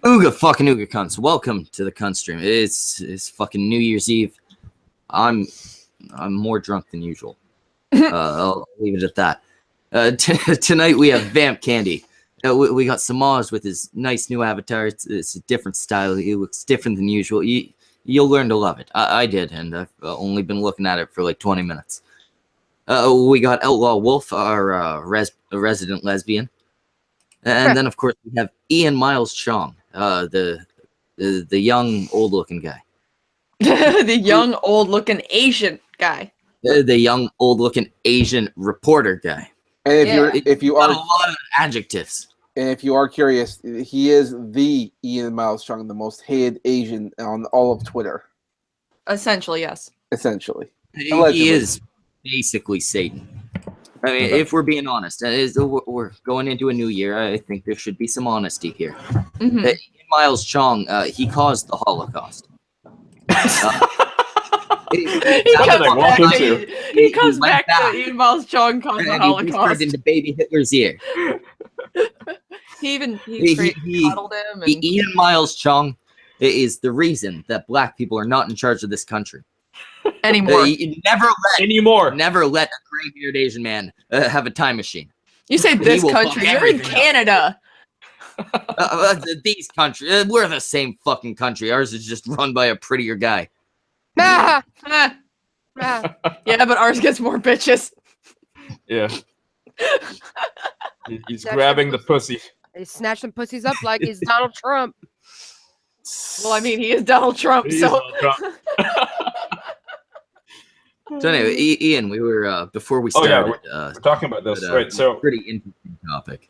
Ooga fucking ooga cunts. Welcome to the cunt stream. It's fucking New Year's Eve. I'm more drunk than usual. I'll leave it at that. Tonight we have Vamp Candy. We got Samaj with his nice new avatar. It's a different style. It looks different than usual. You'll learn to love it. I did, and I've only been looking at it for like 20 minutes. We got Outlaw Wolf, our resident lesbian. And then, of course, we have Ian Miles Cheong, the young, old-looking guy. The young, old-looking Asian guy. The young, old-looking Asian reporter guy. And if you are a lot of adjectives. And if you are curious, he is the Ian Miles Cheong, the most hated Asian on all of Twitter. Essentially, yes. Essentially. He is basically Satan. I mean, if we're being honest, we're going into a new year. I think there should be some honesty here. Mm-hmm. Ian Miles Cheong, he caused the Holocaust. He comes back to Ian Miles Cheong caused the Holocaust. He into baby Hitler's ear. he coddled him. And... Ian Miles Cheong is the reason that black people are not in charge of this country. Anymore. Never let a gray-haired Asian man have a time machine. You say this country, you're in Canada. These countries, we're the same fucking country. Ours is just run by a prettier guy. Yeah, but ours gets more bitches. Yeah. He's grabbing the pussy. He snatched some pussies up like he's Donald Trump. Well, I mean, he is Donald Trump, so... So anyway, Ian, we were before we started. We're talking about this, right? So pretty interesting topic.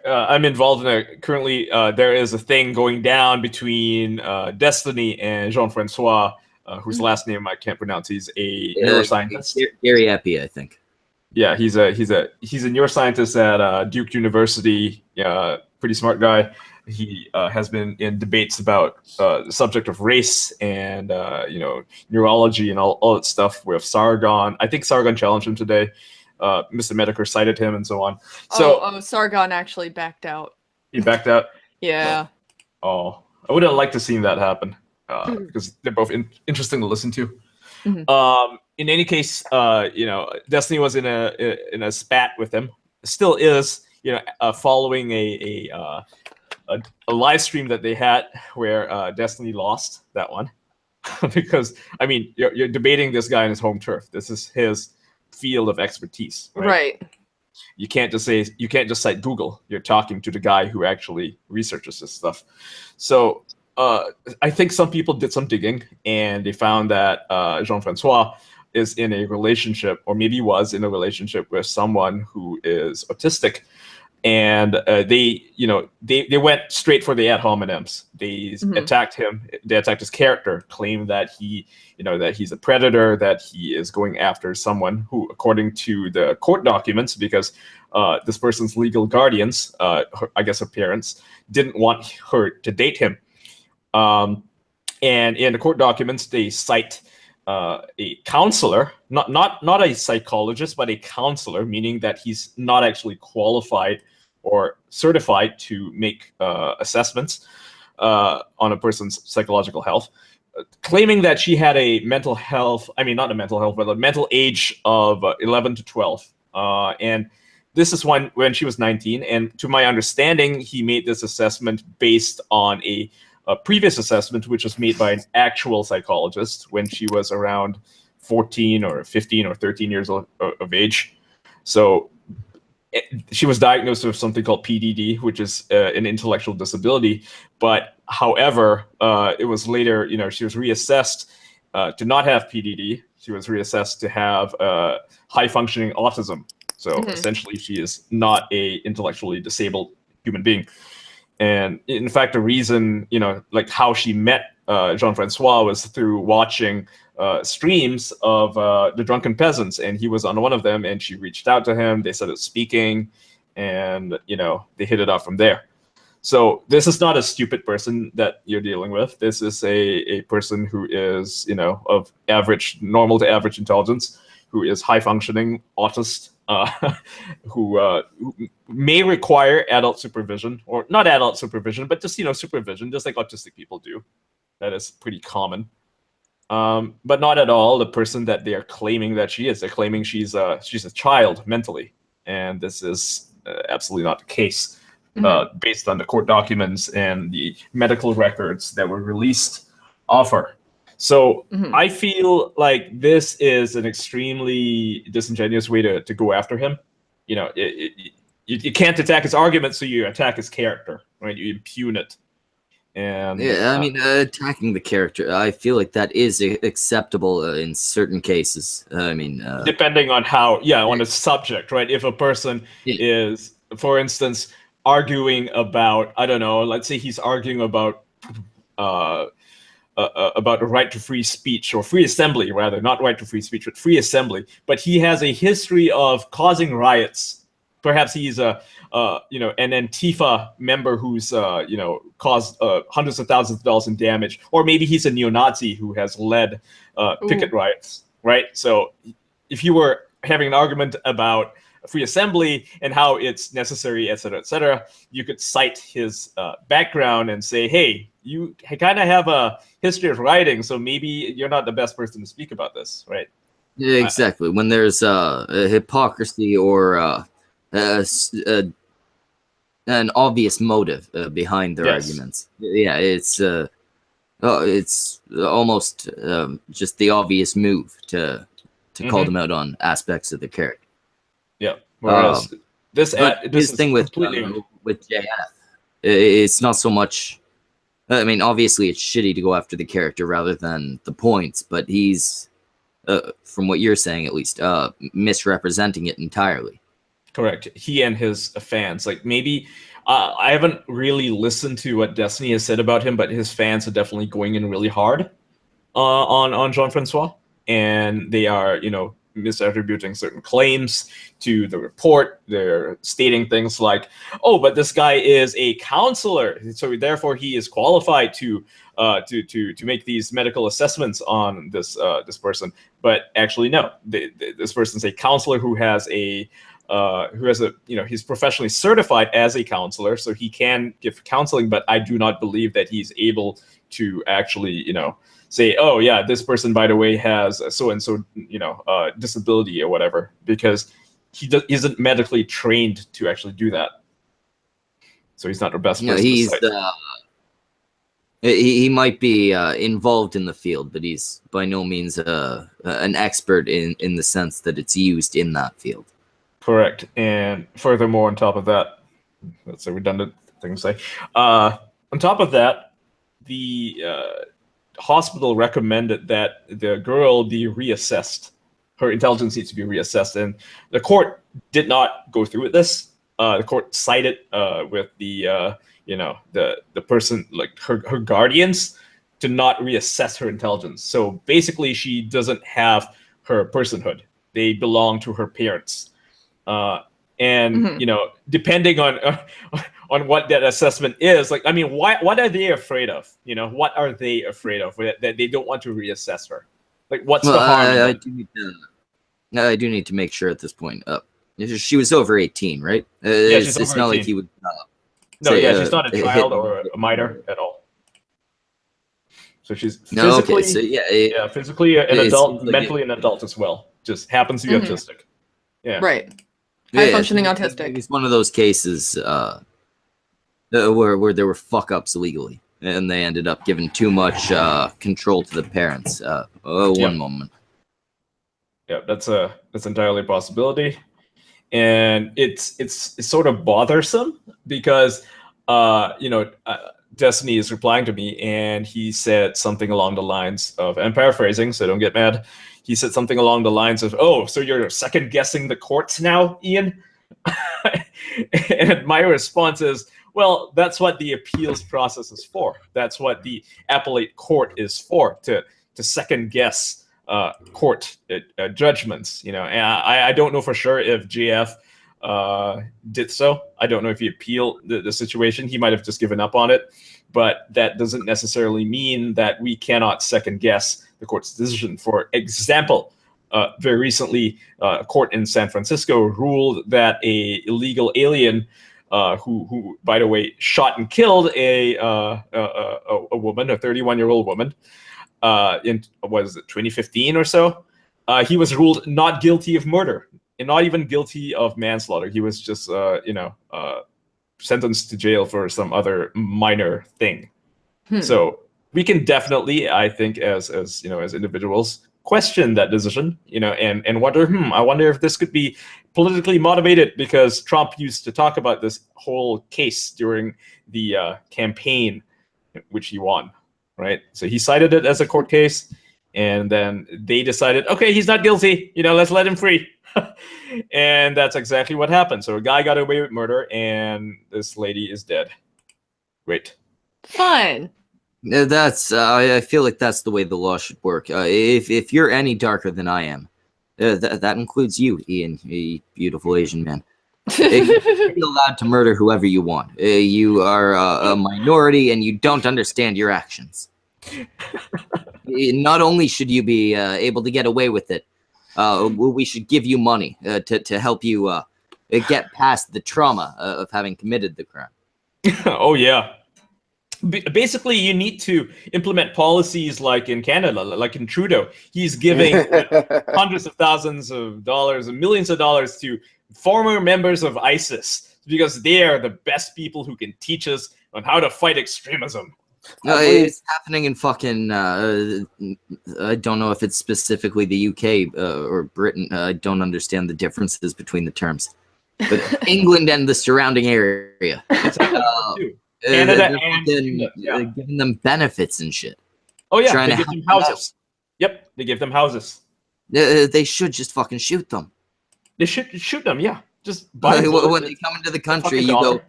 I'm involved in currently. There is a thing going down between Destiny and Jean-Francois, whose last name I can't pronounce. He's a neuroscientist. Gary Epi, I think. Yeah, he's a neuroscientist at Duke University. Pretty smart guy. He has been in debates about the subject of race and neurology and all that stuff with Sargon. I think Sargon challenged him today. Mr. Medicare cited him and so on. So Sargon actually backed out. He backed out? Yeah. Oh, I would have liked to seen that happen because they're both interesting to listen to. Mm-hmm. In any case, Destiny was in a spat with him. Still is, following a live stream that they had where Destiny lost that one because I mean you're debating this guy in his home turf. This is his field of expertise, right? You can't just cite Google. You're talking to the guy who actually researches this stuff. So I think some people did some digging and they found that Jean-Francois is in a relationship, or maybe was in a relationship with someone who is autistic. And they went straight for the ad hominems. They attacked him. They attacked his character, claimed that he's a predator, that he is going after someone who, according to the court documents, because this person's legal guardians, I guess her parents, didn't want her to date him. And in the court documents, they cite a counselor, not a psychologist, but a counselor, meaning that he's not actually qualified or certified to make assessments on a person's psychological health, claiming that she had a mental age of 11 to 12. And this is when she was 19. And to my understanding, he made this assessment based on a previous assessment, which was made by an actual psychologist when she was around 14 or 15 or 13 years of age. So she was diagnosed with something called PDD, which is an intellectual disability. But however, it was later, she was reassessed to not have PDD. She was reassessed to have high functioning autism. So essentially, she is not a intellectually disabled human being. And in fact, the reason, like how she met Jean-Francois was through watching streams of the Drunken Peasants, and he was on one of them, and she reached out to him. They started speaking, and they hit it off from there. So this is not a stupid person that you're dealing with. This is a person who is of normal to average intelligence, who is high functioning, autist, who may require adult supervision, or not adult supervision, but just supervision, just like autistic people do. That is pretty common. But not at all the person that they are claiming that she is. They're claiming she's a child mentally, and this is absolutely not the case, based on the court documents and the medical records that were released of her. So I feel like this is an extremely disingenuous way to go after him. You can't attack his argument, so you attack his character, right? You impugn it. And yeah, I mean, attacking the character, I feel like that is acceptable in certain cases. I mean, depending on how, on the subject, right? If a person is, for instance, arguing about, I don't know, let's say he's arguing about the right to free speech, or free assembly, rather, not right to free speech, but free assembly. But he has a history of causing riots. Perhaps he's an Antifa member who's caused hundreds of thousands of dollars in damage, or maybe he's a neo-Nazi who has led picket riots, right? So if you were having an argument about free assembly and how it's necessary, et cetera, you could cite his background and say, hey, you kind of have a history of rioting, so maybe you're not the best person to speak about this, right? Yeah, exactly. When there's a hypocrisy or an obvious motive behind their arguments. Yeah, it's almost just the obvious move to call them out on aspects of the character. Yeah. Whereas this thing with JF, it's not so much. I mean, obviously, it's shitty to go after the character rather than the points, but he's, from what you're saying at least, misrepresenting it entirely. Correct. He and his fans, like maybe I haven't really listened to what Destiny has said about him, but his fans are definitely going in really hard on Jean-Francois, and they are misattributing certain claims to the report. They're stating things like, "Oh, but this guy is a counselor, so therefore he is qualified to make these medical assessments on this person." But actually, no. This person's a counselor who has he's professionally certified as a counselor, so he can give counseling. But I do not believe that he's able to actually, say, oh yeah, this person, by the way, has so and so, disability or whatever, because he isn't medically trained to actually do that. So he's not the best person. He might be involved in the field, but he's by no means an expert in the sense that it's used in that field. Correct. And furthermore, on top of that, that's a redundant thing to say. On top of that, the hospital recommended that the girl be reassessed. Her intelligence needs to be reassessed, and the court did not go through with this. The court sided with the person, like her guardians, to not reassess her intelligence. So basically, she doesn't have her personhood. They belong to her parents. Depending on what that assessment is, like, I mean, what are they afraid of? What are they afraid of that they don't want to reassess her? Like, what's the harm? I do need to make sure at this point. She was over 18, right? She's it's over not 18. like he would. She's not a child or a minor at all. So she's physically, physically an adult, mentally an adult as well. Just happens to be autistic. Yeah. Right. High functioning autistic. It's one of those cases where there were fuck ups legally, and they ended up giving too much control to the parents. One moment. Yeah, that's entirely a possibility, and it's sort of bothersome because Destiny is replying to me, and he said something along the lines of, I'm paraphrasing, so don't get mad. He said something along the lines of, "Oh, so you're second guessing the courts now, Ian?" And my response is, well, that's what the appeals process is for. That's what the appellate court is for, to second guess court judgments. And I don't know for sure if JF did so. I don't know if he appealed the situation. He might have just given up on it, but that doesn't necessarily mean that we cannot second guess the court's decision. For example, very recently, a court in San Francisco ruled that a illegal alien who, by the way, shot and killed a woman, a 31-year-old woman, in was it 2015 or so. He was ruled not guilty of murder and not even guilty of manslaughter. He was just, sentenced to jail for some other minor thing. So we can definitely, I think, as individuals, question that decision, and wonder, I wonder if this could be politically motivated, because Trump used to talk about this whole case during the campaign, which he won, right? So he cited it as a court case, and then they decided, okay, he's not guilty, let's let him free. And that's exactly what happened. So a guy got away with murder, and this lady is dead. Great. Fun. That's I feel like that's the way the law should work. If you're any darker than I am, that includes you, Ian, a beautiful Asian man. You're allowed to murder whoever you want. You are a minority, and you don't understand your actions. Not only should you be able to get away with it, we should give you money to help you get past the trauma of having committed the crime. Oh, yeah. Basically, you need to implement policies like in Canada, like in Trudeau. He's giving hundreds of thousands of dollars and millions of dollars to former members of ISIS because they are the best people who can teach us on how to fight extremism. It's happening in fucking, I don't know if it's specifically the UK or Britain. I don't understand the differences between the terms. But England and the surrounding area. Canada and giving them benefits and shit. Oh, yeah, Trying they give them houses. Yep, they give them houses. They should just fucking shoot them. They should shoot them, yeah. Just buy them. When they come into the country, you go,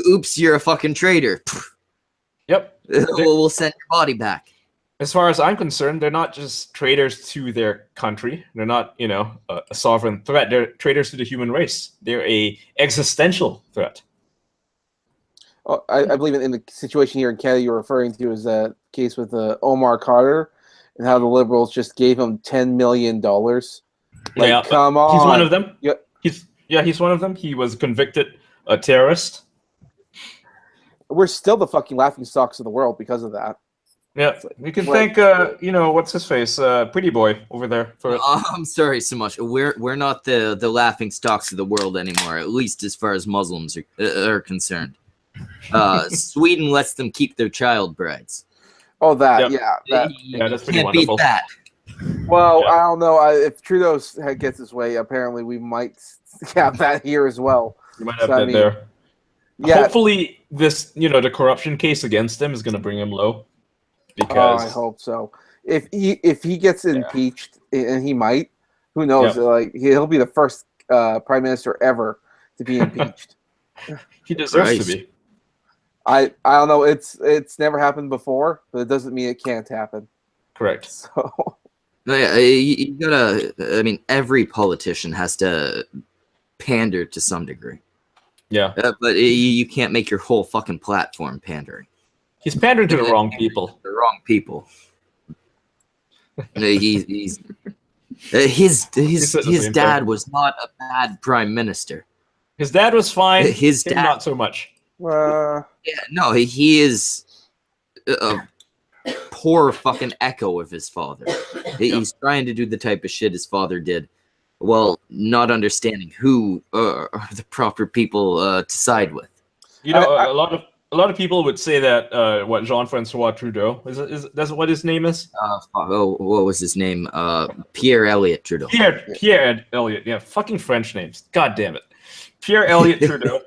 oops, you're a fucking traitor. Yep. We'll send your body back. As far as I'm concerned, they're not just traitors to their country. They're not, a sovereign threat. They're traitors to the human race. They're a existential threat. Oh, I believe in the situation here in Canada you're referring to is that case with Omar Carter and how the Liberals just gave him $10 million. Like, come on. He's one of them. Yeah. He's one of them. He was convicted a terrorist. We're still the fucking laughingstocks of the world because of that. Yeah, we can thank what's his face, Pretty Boy over there for it. I'm sorry so much. We're not the laughing stocks of the world anymore, at least as far as Muslims are concerned. Sweden lets them keep their child brides. Oh, that, Yep. yeah. That's pretty Can't wonderful. beat that. Well, Yeah. I don't know. If Trudeau gets his way, apparently we might have that here as well. You might have So, I that mean, there. Yeah. Hopefully, this the corruption case against him is going to bring him low. Because I hope so. If he gets impeached, and he might, who knows? Yep. Like he'll be the first prime minister ever to be impeached. he deserves Christ. to be. I don't know. It's never happened before, but it doesn't mean it can't happen. Correct. So You gotta. I mean, every politician has to pander to some degree. Yeah. But you can't make your whole fucking platform pandering. He's pandering to the wrong people. The wrong people. His dad was not a bad prime minister. His dad was fine. His him dad- not so much. Yeah, no, he is a poor fucking echo of his father. He's trying to do the type of shit his father did, while not understanding who are the proper people to side with. A lot of people would say that what Jean-Francois Trudeau is that's what his name is. What was his name? Pierre Elliott Trudeau. Pierre Elliott. Yeah, fucking French names. God damn it. Pierre Elliott Trudeau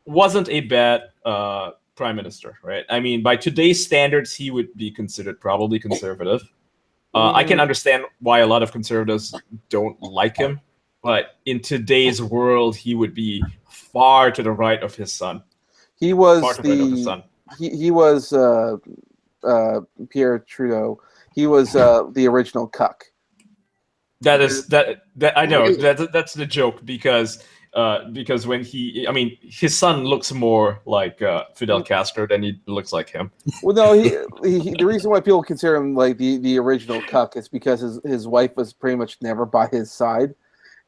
wasn't a bad prime minister, right? I mean, by today's standards, he would be considered probably conservative. I can understand why a lot of conservatives don't like him, but in today's world, he would be far to the right of his son. he was Far to the right of his son. he was Pierre Trudeau. He was the original cuck. That is that I know that's the joke because because when his son looks more like Fidel Castro than he looks like him. Well, no, the reason why people consider him like the original cuck is because his wife was pretty much never by his side,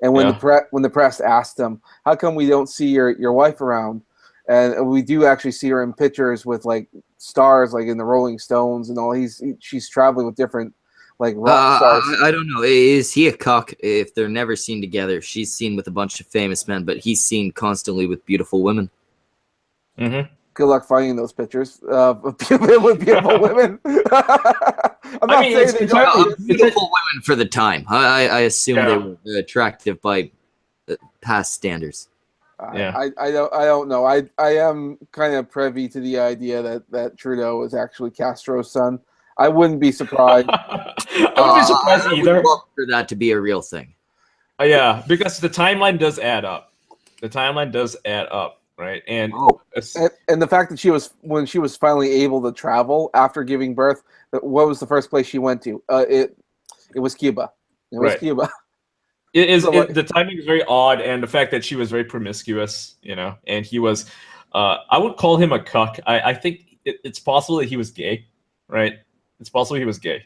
and when the press asked him, "How come we don't see your wife around?" And we do actually see her in pictures with like stars, like in the Rolling Stones and all. She's traveling with different like rock stars. I don't know. Is he a cuck if they're never seen together? She's seen with a bunch of famous men, but he's seen constantly with beautiful women. Mm-hmm. Good luck finding those pictures with beautiful women. I'm not saying beautiful women for the time. I assume they were attractive by past standards. I don't know. I am kind of privy to the idea that Trudeau is actually Castro's son. I wouldn't be surprised. I wouldn't be surprised either. I would love for that to be a real thing. Yeah, because the timeline does add up. The timeline does add up, right? And the fact that when she was finally able to travel after giving birth, what was the first place she went to? It was Cuba. It was Cuba. It is. The timing is very odd, and the fact that she was very promiscuous, and he was. I would call him a cuck. I think it's possible that he was gay, right? It's possible he was gay.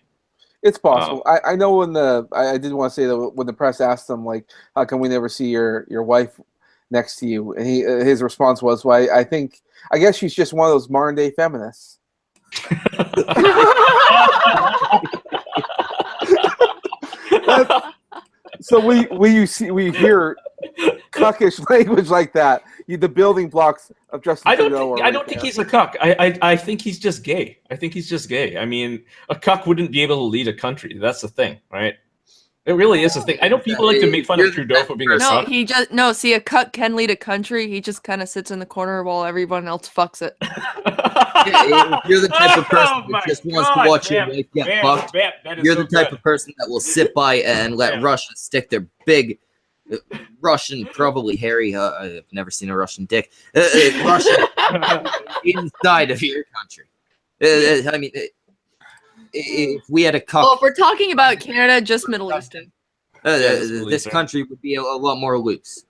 It's possible. I know when I did want to say that when the press asked him like, how come we never see your wife next to you, and his response was, well, I guess she's just one of those modern day feminists. So we hear cuckish language like that. The building blocks of Justin Trudeau. I don't think he's a cuck. I think he's just gay. I think he's just gay. I mean, a cuck wouldn't be able to lead a country. That's the thing, right? It really is a thing. I know people like to make fun of Trudeau for being a cuck. See, a cuck can lead a country. He just kind of sits in the corner while everyone else fucks it. If you're the type of person that just wants to watch your wife get fucked, you're the type of person that will sit by and let Russia stick their big Russian, probably hairy. I've never seen a Russian dick. Russian inside of your country. I mean, if we had a cuck. Well, if we're talking about Canada, just Middle Eastern. This country would be a lot more loose.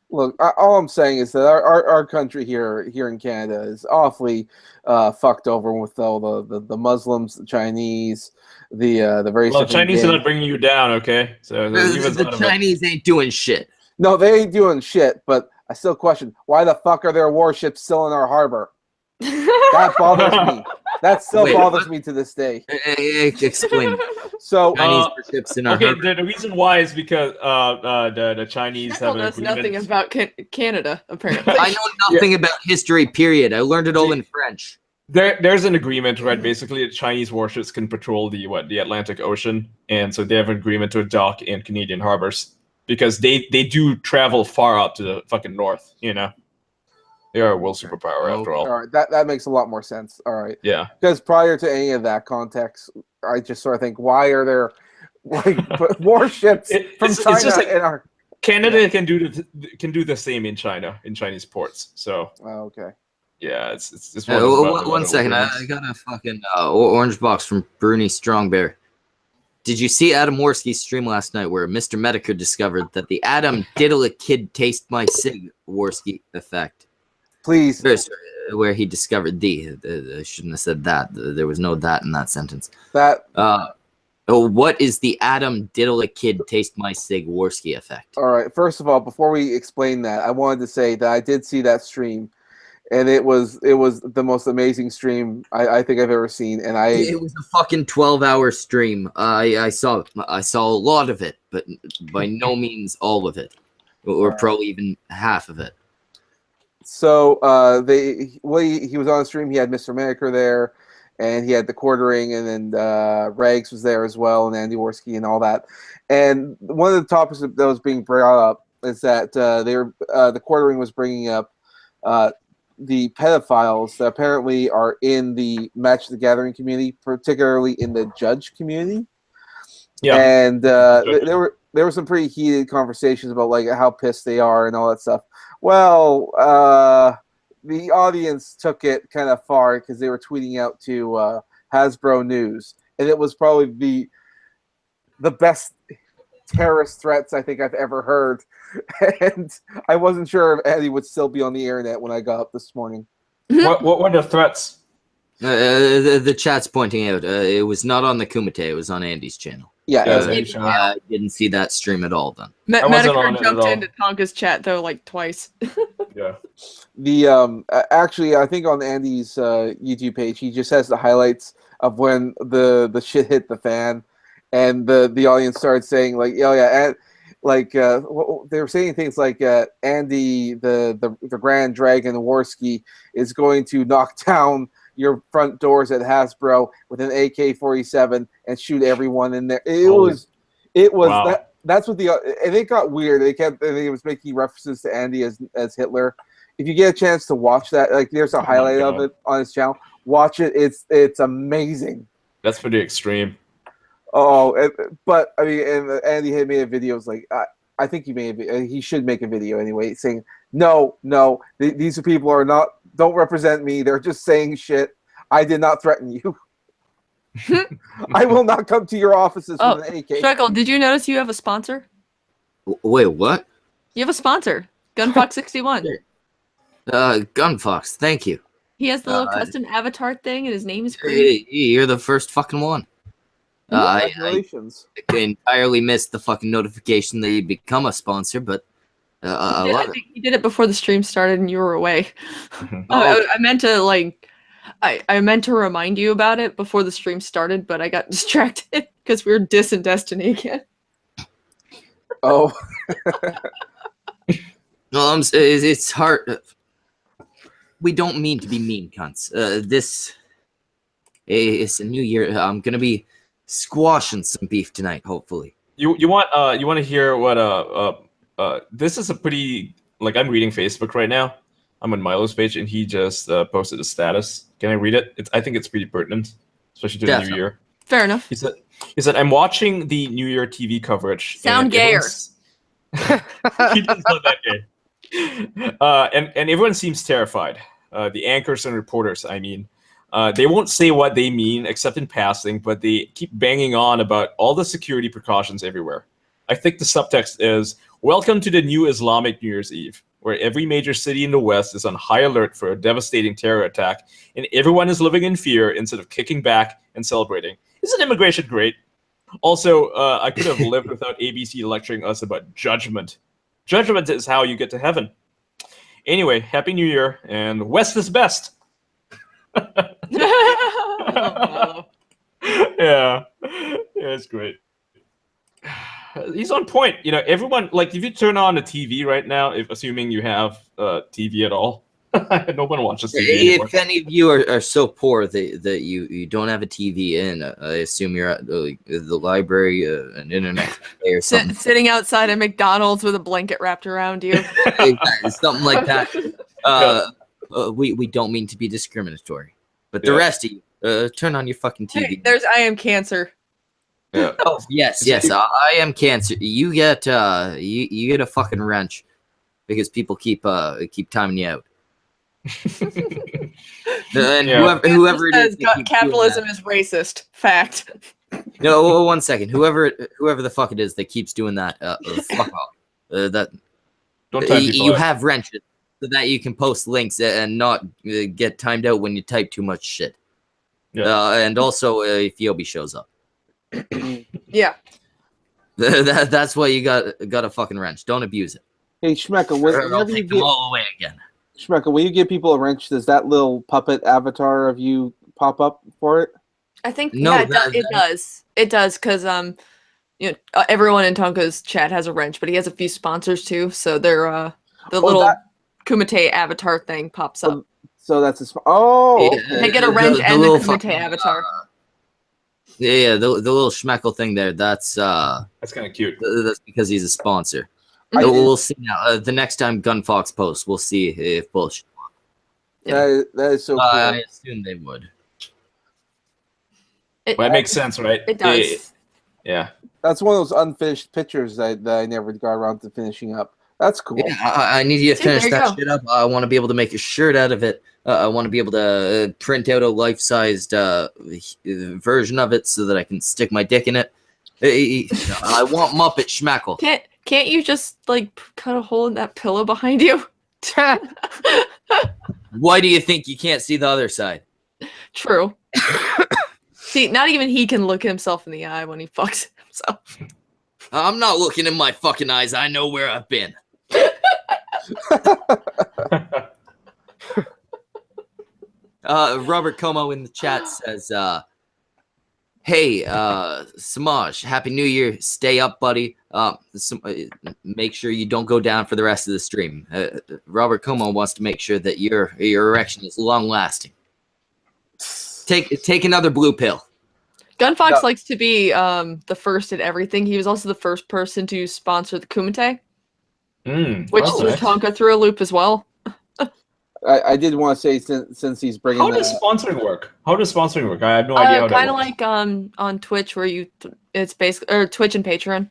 Look, all I'm saying is that our country here in Canada is awfully fucked over with all the Muslims, the Chinese, the very. Well, the Chinese are not bringing you down, okay? So the Chinese ain't doing shit. No, they ain't doing shit. But I still question why the fuck are there warships still in our harbor? That bothers me. That still bothers me to this day. Explain. So Chinese ships in our harbor. The reason why is because the Chinese have an knows agreement. nothing about Canada, apparently. I know nothing about history, period. I learned it all in French. There's an agreement, right? Basically, Chinese warships can patrol the Atlantic Ocean, and so they have an agreement to dock in Canadian harbors because they do travel far out to the fucking north, They are a world superpower after all. All right, that makes a lot more sense. All right. Yeah. Because prior to any of that context, I just sort of think, why are there like warships from China it's just like in our Canada can do the same in China, in Chinese ports. So okay. Yeah, it's one second. I got a fucking orange box from Bruni Strong Bear. Did you see Adam Worski's stream last night where Mr. Medicare discovered that the Adam Diddle a Kid Taste My Sig Worski effect? Please. Where he discovered I shouldn't have said that. There was no that in that sentence. What is the Adam Diddle a Kid Taste My Sig Worski effect? All right. First of all, before we explain that, I wanted to say that I did see that stream, and it was the most amazing stream I think I've ever seen. And it was a fucking 12-hour stream. I saw a lot of it, but by no means all of it, or probably even half of it. So he was on the stream. He had Mr. Maneker there, and he had the quartering, and then Rags was there as well, and Andy Worski and all that. And one of the topics that was being brought up is that the quartering was bringing up the pedophiles that apparently are in the Magic the Gathering community, particularly in the judge community. Yeah, and there were some pretty heated conversations about like how pissed they are and all that stuff. Well, the audience took it kind of far because they were tweeting out to Hasbro News, and it was probably the best terrorist threats I think I've ever heard, and I wasn't sure if Andy would still be on the internet when I got up this morning. What were the threats? The chat's pointing out it was not on the Kumite, it was on Andy's channel. Yeah, Yeah, that's it's right. channel. I didn't see that stream at all then. I wasn't on Medicare it at jumped all. into Tonka's chat though like twice. Yeah. The actually, I think on Andy's YouTube page, he just has the highlights of when the shit hit the fan, and the audience started saying like, "Oh yeah," and like they were saying things like, "Andy, the Grand Dragon Warski is going to knock down your front doors at Hasbro with an AK-47 and shoot everyone in there." It was Wow. that's what and it got weird. It was making references to Andy as Hitler. If you get a chance to watch that, like there's a highlight of it on his channel. Watch it. It's amazing. That's pretty extreme. Oh, but I mean, and Andy had made a video. It's like I think he should make a video anyway, saying no, these people are don't represent me. They're just saying shit. I did not threaten you. I will not come to your offices with an AK. Shreckle, did you notice you have a sponsor? Wait, what? You have a sponsor, Gunfox61. Gunfox, thank you. He has the little custom avatar thing, and his name is green. You're the first fucking one. I Congratulations. entirely missed the fucking notification that you'd become a sponsor, but I love it. He did it before the stream started, and you were away. Oh. I meant to like, I meant to remind you about it before the stream started, but I got distracted because we were dissing Destiny again. Oh. No, it's hard. We don't mean to be mean cunts. It's a new year. I'm gonna be squashing some beef tonight, hopefully. You want to hear what this is a pretty, like, I'm reading Facebook right now. I'm on Milo's page and he just posted a status. Can I read it? I think it's pretty pertinent, especially to the new year. Fair enough. He said I'm watching the New Year TV coverage. Sound gayer. He does not that gay. And everyone seems terrified. The anchors and reporters, I mean. They won't say what they mean except in passing, but they keep banging on about all the security precautions everywhere. I think the subtext is, welcome to the new Islamic New Year's Eve, where every major city in the West is on high alert for a devastating terror attack, and everyone is living in fear instead of kicking back and celebrating. Isn't immigration great? Also, I could have lived without ABC lecturing us about judgment. Judgment is how you get to heaven. Anyway, Happy New Year, and West is best. Yeah, it's great. He's on point. You know, everyone, like, if you turn on the TV right now, if assuming you have TV at all, no one watches TV anymore. If any of you are so poor that you don't have a TV in, I assume you're at the library, an internet cafe or something. Sitting outside of McDonald's with a blanket wrapped around you. Something like that. We don't mean to be discriminatory, but the rest of you, turn on your fucking TV. Hey, there's I Am Cancer. Yeah. Oh yes, I am Cancer. You get you get a fucking wrench because people keep timing you out. And whoever it is, capitalism is racist. Fact. No, 1 second. Whoever the fuck it is that keeps doing that, fuck off. That Don't time people you out. have wrenches so that you can post links and not get timed out when you type too much shit. Yeah. And also, if Yobi shows up. Yeah. That's why you got a fucking wrench. Don't abuse it. Hey, Schmecka, I'll whenever you take them get all away again. Schmecka, when you give people a wrench, does that little puppet avatar of you pop up for it? I think No, it does. It does because you know, everyone in Tonka's chat has a wrench, but he has a few sponsors too. So they're the little Kumite avatar thing pops up. So that's a okay. They get a wrench and the Kumite avatar. Yeah, the little schmeckle thing there. That's kind of cute. That's because he's a sponsor. I We'll see now. The next time Gunfox posts, we'll see if bullshit. That is so cool. I assume they would. Well, that makes sense, right? It does. Yeah. That's one of those unfinished pictures that I never got around to finishing up. That's cool. Yeah, I need you to finish there you that go. shit up. I want to be able to make a shirt out of it. I want to be able to print out a life-sized version of it so that I can stick my dick in it. I want Muppet Schmeckle. Can't you just like cut a hole in that pillow behind you? Why do you think you can't see the other side? True. See, not even he can look himself in the eye when he fucks himself. I'm not looking in my fucking eyes. I know where I've been. Robert Como in the chat says, hey, Samaj, Happy New Year. Stay up, buddy. Make sure you don't go down for the rest of the stream. Robert Como wants to make sure that your erection is long lasting. Take another blue pill. Gunfox likes to be the first at everything. He was also the first person to sponsor the Kumite, which threw Tonka through a loop as well. I did want to say since he's bringing. How does sponsoring work? I have no idea how that Kind of works. like on Twitch, where it's basically or Twitch and Patreon.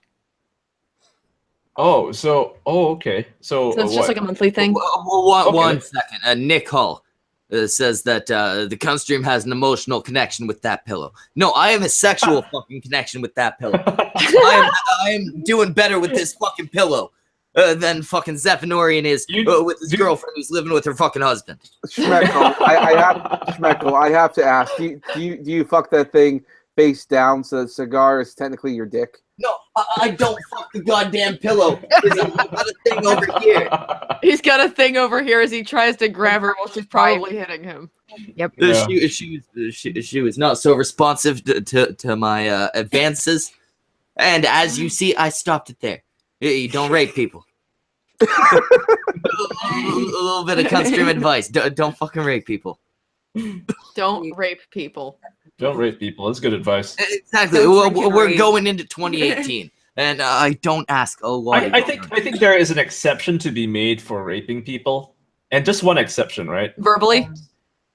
Okay. So it's just like a monthly thing. One second. Nick Hull says that the cum stream has an emotional connection with that pillow. No, I have a sexual fucking connection with that pillow. I am doing better with this fucking pillow than fucking Zephinorian is with his girlfriend who's living with her fucking husband. Schmeckle, I have to ask, do you fuck that thing face down so the cigar is technically your dick? No, I don't fuck the goddamn pillow. He's got a thing over here. He's got a thing over here as he tries to grab her while she's probably hitting him. Yep. Yeah. She was not so responsive to my advances, and as you see, I stopped it there. You don't rape people. A little bit of cunt-stream advice: don't fucking rape people. Don't rape people. Don't rape people. That's good advice. Exactly. We're going into 2018, and I don't ask a lot. I think there is an exception to be made for raping people, and just one exception, right? Verbally?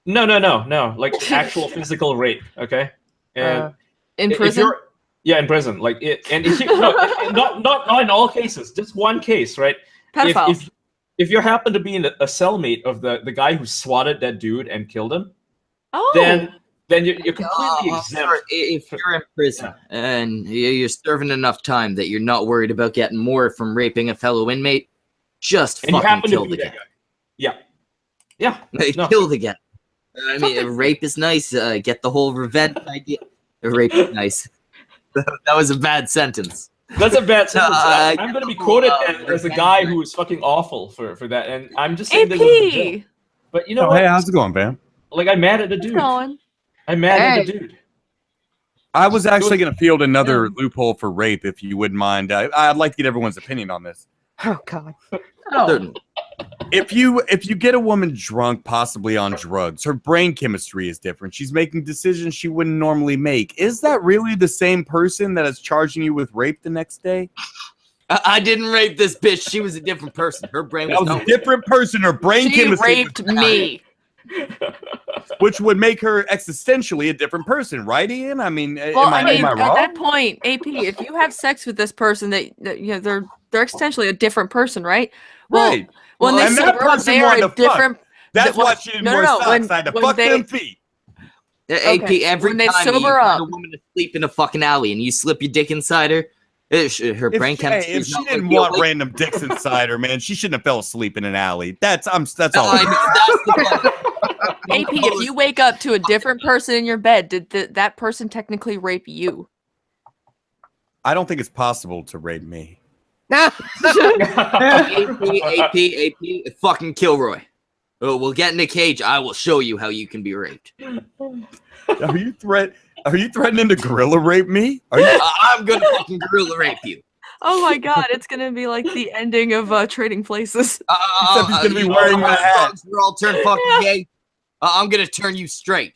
No. Like actual physical rape. Okay. And in prison? Yeah, in prison. Like it, and if you, not in all cases. Just one case, right? Pedophiles. If you happen to be a cellmate of the guy who swatted that dude and killed him, then you're completely exempt. If you're in prison and you're serving enough time that you're not worried about getting more from raping a fellow inmate, just fucking kill the guy. Yeah. Kill the guy. I mean, rape is nice. Get the whole revenge idea. Rape is nice. That was a bad sentence. That's a bad sentence. I'm going to be quoted as a guy who is fucking awful for that, and I'm just saying this as a joke. But you know what? Hey, how's it going, Bam? Like, I'm mad at the dude. I'm mad at the dude. I was actually going to field another loophole for rape, if you wouldn't mind. I'd like to get everyone's opinion on this. Oh God. If you get a woman drunk, possibly on drugs, her brain chemistry is different. She's making decisions she wouldn't normally make. Is that really the same person that is charging you with rape the next day? I didn't rape this bitch. She was a different person. Her brain was a different person. Her brain chemistry raped me. Which would make her existentially a different person, right, Ian? I mean, well, am I wrong? At that point, AP, if you have sex with this person, that you know they're existentially a different person, right? Well, right. When they sober up, they are a different. That's why she didn't wear socks. I had to fuck them feet. AP, every when they time sober you up, find a woman to sleep in a fucking alley and you slip your dick inside her, her brain chemistry. If she didn't want random dicks inside her, man, she shouldn't have fell asleep in an alley. That's all. That's the AP, if you wake up to a different person in your bed, did that person technically rape you? I don't think it's possible to rape me. AP, fucking Kilroy. We'll get in a cage. I will show you how you can be raped. Are you threatening to gorilla rape me? I'm gonna fucking gorilla rape you. Oh my God, it's gonna be like the ending of Trading Places. Except he's gonna be wearing the hat. We're all turned fucking gay. I'm gonna turn you straight.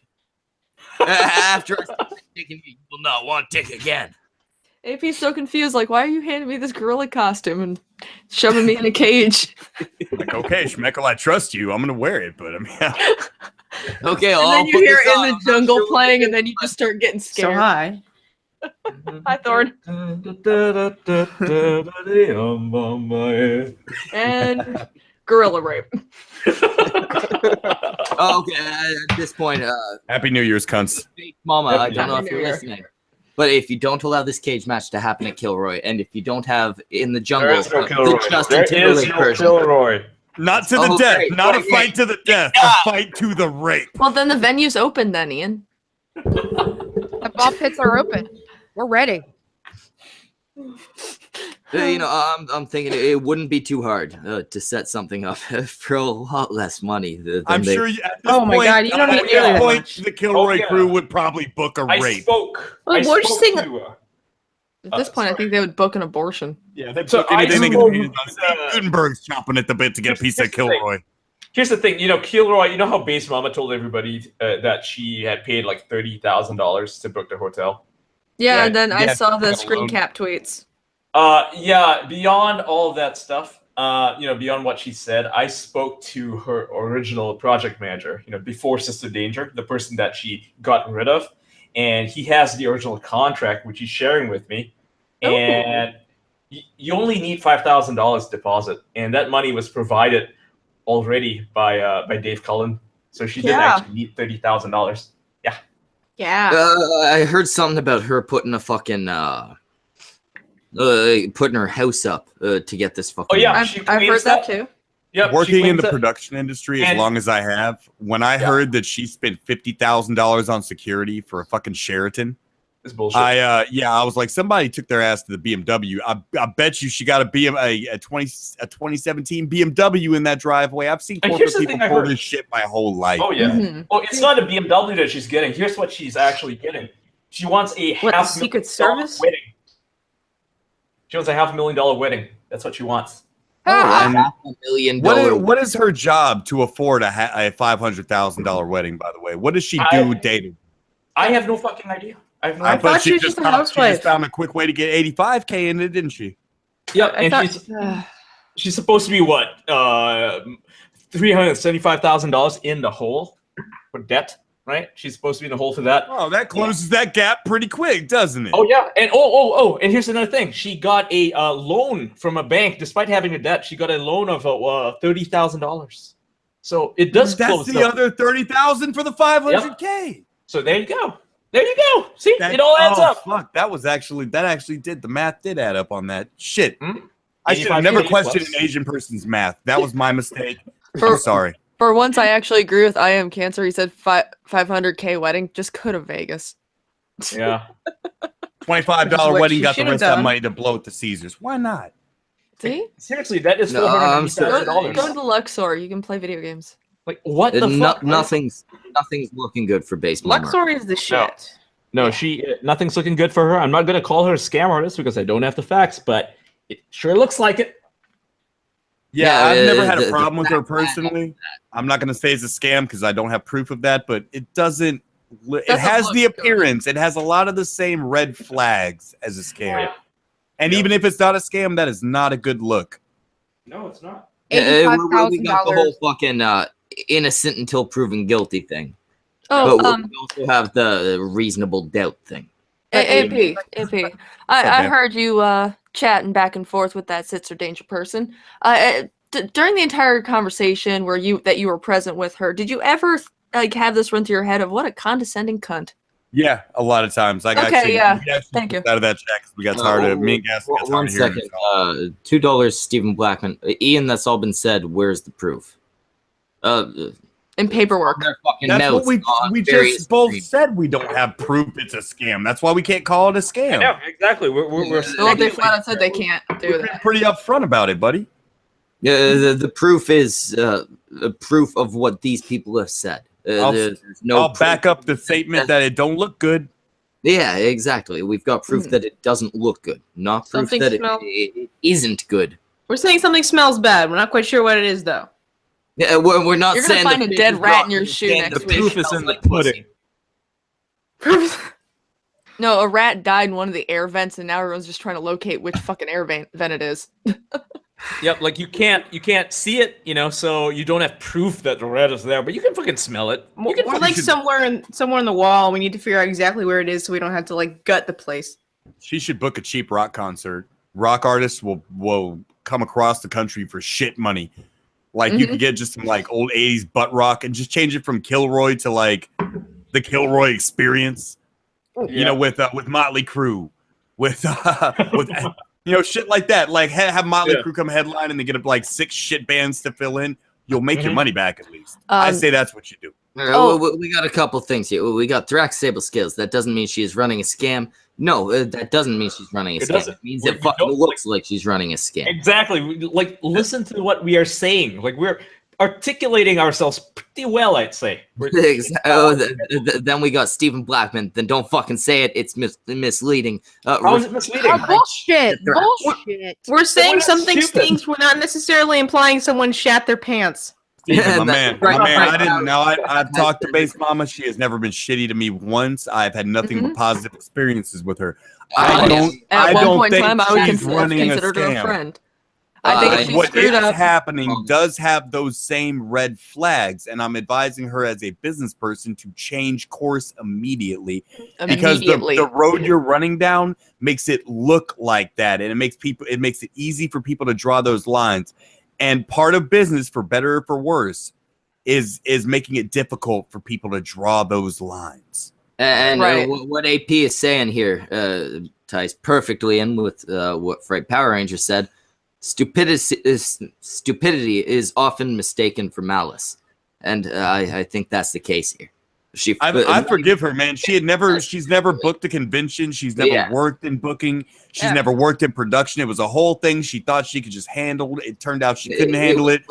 After I start taking you will not want dick again. AP's so confused, like, why are you handing me this gorilla costume and shoving me in a cage? Like, okay, Schmeckle, I trust you. I'm gonna wear it, but I mean, okay. And then you hear In the Jungle playing, and then you just start getting scared. So hi. Hi, Thorn. And gorilla rape. Okay, at this point, Happy New Year's, cunts. Mama, I don't know if you're listening, But if you don't allow this cage match to happen at Kilroy, and if you don't have in the jungle There is no the Kilroy. Justin There Timberlake is no version. Kilroy. Not to the Oh, death. great, Not great, a fight to the death. A fight to the rape. Well, then the venue's open then, Ian. The ball pits are open. We're ready. You know, I'm thinking it wouldn't be too hard to set something up for a lot less money. I'm sure you, at this Oh my point, God, you don't at need this nearly that point, much. the Kilroy yeah. crew would probably book a I rape. spoke. Well, I we're just spoke saying- to, At this point, I think they would book an abortion. Yeah, they So book I anything. spoke Steve to- Gutenberg's chomping at the bit to get a piece of Here's the thing. Kilroy. Here's the thing, you know, Kilroy. You know how Base Mama told everybody that she had paid like $30,000 to book the hotel. Yeah, Yeah, and then I yeah, saw the alone. screen cap tweets. Yeah. Beyond all of that stuff, you know, beyond what she said, I spoke to her original project manager. You know, before Sister Danger, the person that she got rid of, and he has the original contract which he's sharing with me, and you only need $5,000 deposit, and that money was provided already by Dave Cullen, so she didn't Yeah. actually need $30,000. Yeah. I heard something about her putting a fucking putting her house up to get this fucking. Oh yeah, I've, she I've heard claims that too. Yep, she Working in claims the that- production industry as And- long as I have, when I Yeah. heard that she spent $50,000 on security for a fucking Sheraton, It's bullshit. I was like, somebody took their ass to the BMW. I bet you she got a 2017 BMW in that driveway. I've seen And corporate here's the people thing I pull heard. this shit my whole life. Oh yeah. Mhm. Oh, it's not a BMW that she's getting. Here's what she's actually getting. She wants a What, the $500,000 Secret Service? wedding. She wants a $500,000 wedding. That's what she wants. $500,000 $1 What is her job to afford a $500,000 wedding? By the way, what does she do dating? I have no fucking idea. I have no I idea. thought she was just a housewife. found a quick way to get 85K in it, didn't she? Yeah, I and thought- she's supposed to be what? $375,000 in the hole for debt, right? She's supposed to be in the hole for that. Oh, that closes that gap pretty quick, doesn't it? Oh yeah, and and here's another thing. She got a loan from a bank, despite having a debt. She got a loan of $30,000. So it does That's close the up. other 30,000 for the 500K. So there you go. There you go. See, it all adds up. Fuck, that actually did. The math did add up on that. Shit. Hmm? I should have never 85K questioned plus. an Asian person's math. That was my mistake. For- I'm sorry. For once, I actually agree with I Am Cancer. He said 500K wedding. Just go to Vegas. Yeah. $25 what wedding she got the should've rest of that done. money to blow at the Caesars. Why not? See? Seriously, that is No, I'm sorry. Go $480,000. to Luxor. You can play video games. Like what the fuck? Nothing's looking good for Base Mama. Luxor is the shit. No, nothing's looking good for her. I'm not gonna call her a scam artist because I don't have the facts, but it sure looks like it. Yeah, I've never had the a problem with her fact that- personally. I'm not going to say it's a scam because I don't have proof of that, but it doesn't. It Doesn't has look the good. appearance. It has a lot of the same red flags as a scam. Yeah. And even if it's not a scam, that is not a good look. No, it's not. We got the whole $85,000. fucking innocent until proven guilty thing. Oh, But we also have the reasonable doubt thing. AP. I Okay. heard you chatting back and forth with that Sister Danger person. During the entire conversation where you were present with her, did you ever like have this run through your head of what a condescending cunt? Yeah, a lot of times. Okay, actually, yeah. we actually Thank took you. Out of that check, we got tired of me and Gas. got One tired of hearing second. it. $2, Stephen Blackman. Ian, that's all been said. Where's the proof? In paperwork. Their fucking That's notes what on we various just both screens. said. We don't have proof it's a scam. That's why we can't call it a scam. Yeah, exactly. We're Well, they flat out said they can't do We're that. pretty upfront about it, buddy. The proof is proof of what these people have said. There's no I'll proof. back up the statement that it don't look good. Yeah, exactly. We've got proof Hmm. that it doesn't look good, not proof Something that smell- it isn't good. We're saying something smells bad. We're not quite sure what it is, though. Yeah, we're not You're gonna saying find the a fish dead is rat rotten, in your we're shoe saying next the week. proof Proof is smells in the like pussy. pudding. No, a rat died in one of the air vents, and now everyone's just trying to locate which fucking air vent it is. Yep, like you can't see it, so you don't have proof that the red is there, but you can fucking smell it. You can We're fucking like somewhere in the wall. We need to figure out exactly where it is, so we don't have to like gut the place. She should book a cheap rock concert. Rock artists will come across the country for shit money. Like you could get just some like old 80s butt rock and just change it from Kilroy to like the Kilroy Experience. You know, with Motley Crue, with shit like that. Like have Motley Crue come headline and they get like 6 shit bands to fill in. You'll make your money back at least. I say that's what you do. We got a couple things here. We got Thrax Sable Scales. That doesn't mean she is running a scam. No, that doesn't mean she's running a scam. It means it fucking looks like she's running a scam. Exactly. Like, listen to what we are saying. Like, we're articulating ourselves pretty well, I'd say. Then we got Stephen Blackman. Then don't fucking say it. It's misleading. How is it misleading? Bullshit. Bullshit. We're saying something stinks. We're not necessarily implying someone shat their pants. Steven, my man, I didn't know. I've talked to Base Mama. She has never been shitty to me once. I've had nothing but positive experiences with her. I don't think she's running a scam. I think what is happening does have those same red flags, and I'm advising her as a business person to change course immediately. Because the road you're running down makes it look like that, and it makes it easy for people to draw those lines. And part of business, for better or for worse, is making it difficult for people to draw those lines. And what AP is saying here ties perfectly in with what Fright Power Ranger said. Stupidity is often mistaken for malice, and I think that's the case here. I forgive her, man. She's never booked a convention. She's never worked in booking. She's never worked in production. It was a whole thing. She thought she could just handle it. It turned out she couldn't handle it.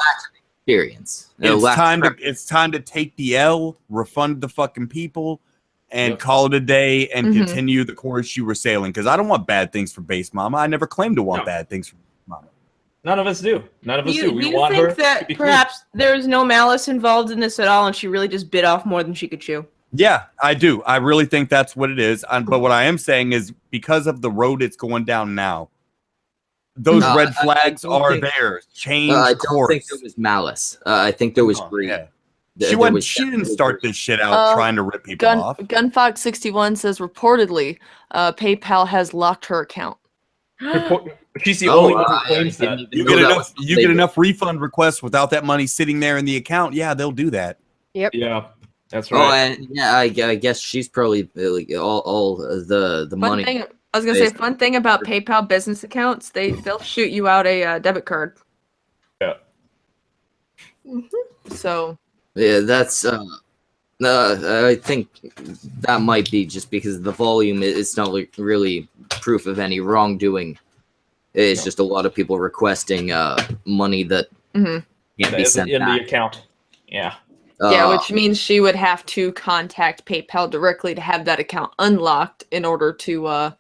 Experience. It's time to take the L, refund the fucking people, and call it a day and continue the course you were sailing. Because I don't want bad things for Base Mama. I never claimed to want bad things for Base Mama. None of us do. None of us do. We want her. Do you think that perhaps there's no malice involved in this at all, and she really just bit off more than she could chew? Yeah, I do. I really think that's what it is. But what I am saying is, because of the road it's going down now, those red flags are there. Change course. I don't think there was malice. I think there was greed. Yeah. She didn't start this shit out trying to rip people off. Gunfox61 says reportedly, PayPal has locked her account. She's the only one who claims that. You get enough refund requests without that money sitting there in the account. Yeah, they'll do that. Yep. Yeah, that's right. I guess she's probably all the money. I was gonna say, fun thing about PayPal business accounts, they'll shoot you out a debit card. Yeah. So. Yeah, that's. I think that might be just because the volume. It's not really proof of any wrongdoing. It's just a lot of people requesting money that can't be sent in back. The account. Yeah. Which means she would have to contact PayPal directly to have that account unlocked in order to.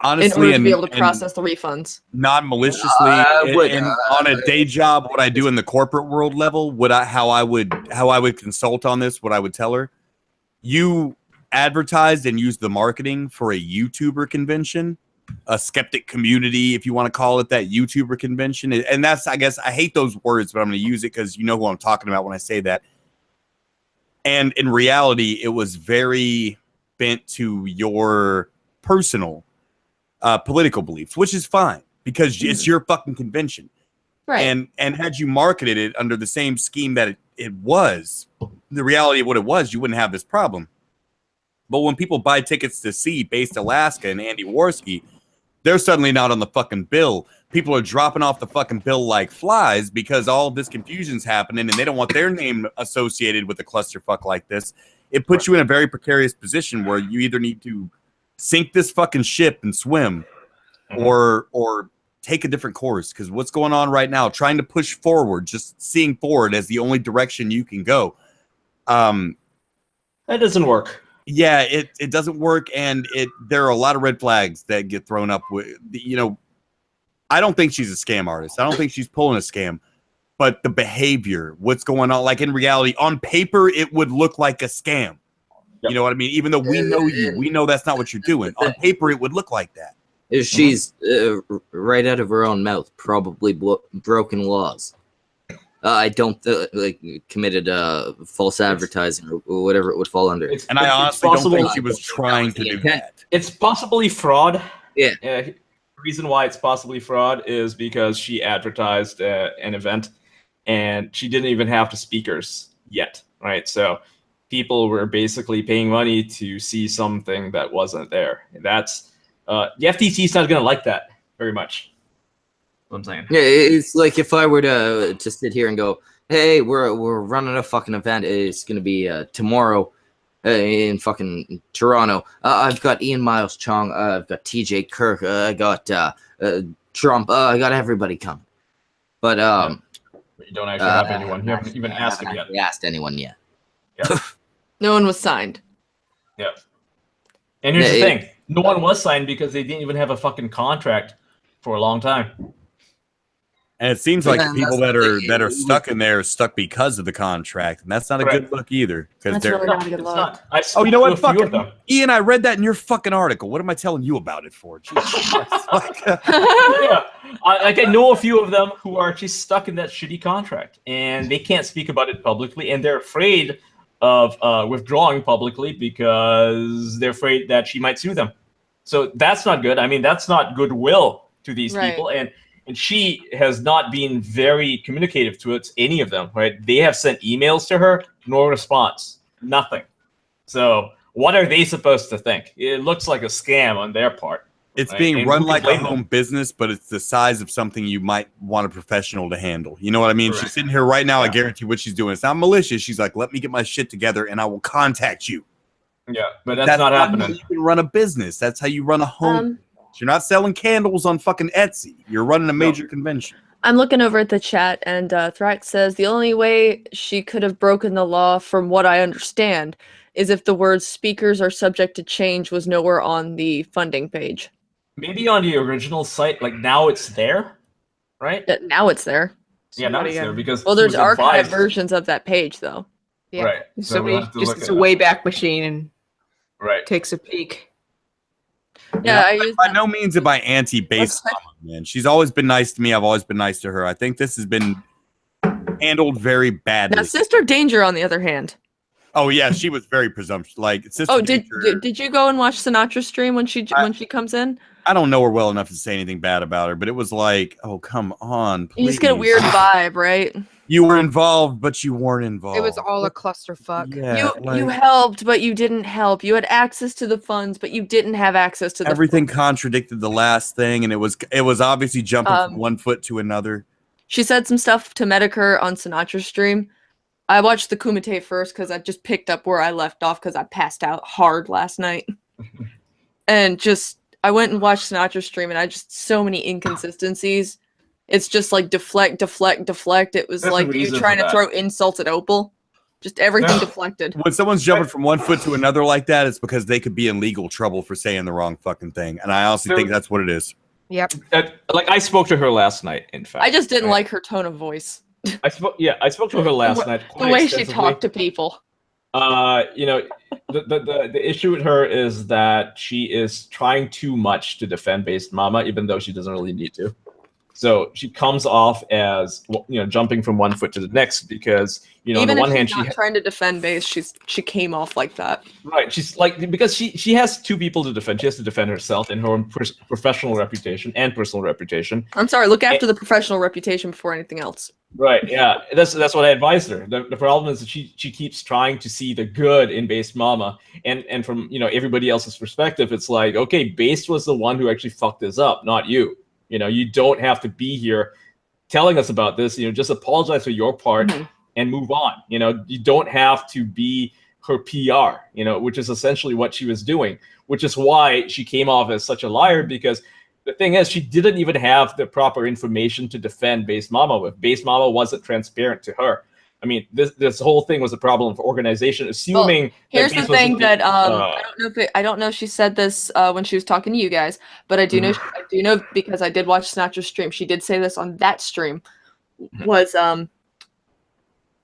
Honestly, in order to be able to process the refunds. Non-maliciously, on a day job, what I do in the corporate world level, how I would consult on this, what I would tell her, you advertised and used the marketing for a YouTuber convention, a skeptic community, if you want to call it that, YouTuber convention. And that's, I guess, I hate those words, but I'm going to use it because you know who I'm talking about when I say that. And in reality, it was very bent to your personal political beliefs, which is fine because it's your fucking convention. Right. And had you marketed it under the same scheme that it was, the reality of what it was, you wouldn't have this problem. But when people buy tickets to see Based Alaska and Andy Worski, they're suddenly not on the fucking bill. People are dropping off the fucking bill like flies because all this confusion's happening and they don't want their name associated with a clusterfuck like this. It puts you in a very precarious position where you either need to sink this fucking ship and swim or take a different course, because what's going on right now, trying to push forward, just seeing forward as the only direction you can go, that doesn't work. Yeah, it doesn't work, and there are a lot of red flags that get thrown up with, I don't think she's a scam artist. I don't think she's pulling a scam, but the behavior, what's going on, like in reality, on paper, it would look like a scam. Yep. You know what I mean? Even though we know you, we know that's not what you're doing. On paper, it would look like that. She's right out of her own mouth, probably broken laws. I don't committed false advertising or whatever it would fall under. I honestly don't think she was trying to do that. It's possibly fraud. Yeah. The reason why it's possibly fraud is because she advertised an event and she didn't even have the speakers yet, right? So people were basically paying money to see something that wasn't there. And that's the FTC is not going to like that very much. What I'm saying. Yeah, it's like if I were to sit here and go, "Hey, we're running a fucking event. It's gonna be tomorrow in fucking Toronto. I've got Ian Miles Cheong. I've got TJ Kirk. I got Trump. I got everybody coming." But But you don't actually have anyone. You haven't even asked him yet. Asked anyone yet? Yeah. No one was signed. Yeah. And here's the thing: no one was signed because they didn't even have a fucking contract for a long time. And it seems like the people that are stuck in there are stuck because of the contract, and that's not a good look either. Because they're really not a good look. oh, you know what? Fuck Ian, I read that in your fucking article. What am I telling you about it for? Jesus Christ. Yeah, I know a few of them who are actually stuck in that shitty contract, and they can't speak about it publicly, and they're afraid of withdrawing publicly because they're afraid that she might sue them. So that's not good. I mean, that's not goodwill to these people, and she has not been very communicative towards any of them, right? They have sent emails to her, no response, nothing. So what are they supposed to think? It looks like a scam on their part. It's being run like a home business, but it's the size of something you might want a professional to handle. You know what I mean? She's sitting here right now. I guarantee what she's doing. It's not malicious. She's like, let me get my shit together and I will contact you. Yeah, but that's not happening. How you can run a business. That's how you run a home. You're not selling candles on fucking Etsy. You're running a major convention. I'm looking over at the chat, and Thrax says the only way she could have broken the law, from what I understand, is if the words "speakers are subject to change" was nowhere on the funding page. Maybe on the original site, like now it's there, right? Now it's there. Yeah, now it's there because there's archived versions of that page, though. Yeah. Right. Somebody just gets a Wayback Machine and takes a peek. Yeah, by no means am I anti-base mama, man. She's always been nice to me. I've always been nice to her. I think this has been handled very badly. Now, Sister Danger, on the other hand. Oh yeah, she was very presumptuous. Like, Sister Danger, did you go and watch Sinatra's stream when she comes in? I don't know her well enough to say anything bad about her, but it was like, oh come on, please. You just get a weird vibe, right? You were involved, but you weren't involved. It was all a clusterfuck. Yeah, you helped, but you didn't help. You had access to the funds, but you didn't have access to the everything. funds. Contradicted the last thing, and it was obviously jumping from one foot to another. She said some stuff to Medicare on Sinatra's stream. I watched the Kumite first because I just picked up where I left off because I passed out hard last night. And I went and watched Sinatra's stream, and I just so many inconsistencies. It's just like deflect. It was like you trying to throw insults at Opal. Just everything deflected. When someone's jumping from one foot to another like that, it's because they could be in legal trouble for saying the wrong fucking thing. And I honestly think that's what it is. Yep. Like I spoke to her last night, in fact. I just didn't like her tone of voice. I spoke to her last night. The way she talked to people. You know, the issue with her is that she is trying too much to defend Based Mama, even though she doesn't really need to. So she comes off as, you know, jumping from one foot to the next because, you know, even on the one if hand, she's not trying to defend Base, she came off like that. Right. She's like, because she has two people to defend. She has to defend herself and her own professional reputation and personal reputation. I'm sorry. Look after the professional reputation before anything else. Right. Yeah. That's what I advised her. The problem is that she keeps trying to see the good in Based Mama, and from, you know, everybody else's perspective, it's like, okay, Based was the one who actually fucked this up, not you. You know, you don't have to be here telling us about this. You know, just apologize for your part and move on. You know, you don't have to be her PR, you know, which is essentially what she was doing, which is why she came off as such a liar, because the thing is, she didn't even have the proper information to defend Based Mama with. Based Mama wasn't transparent to her. I mean, this whole thing was a problem of organization, assuming. Well, here's the thing that I don't know if she said this when she was talking to you guys, but I do know because I did watch Sinatra's stream. She did say this on that stream. Was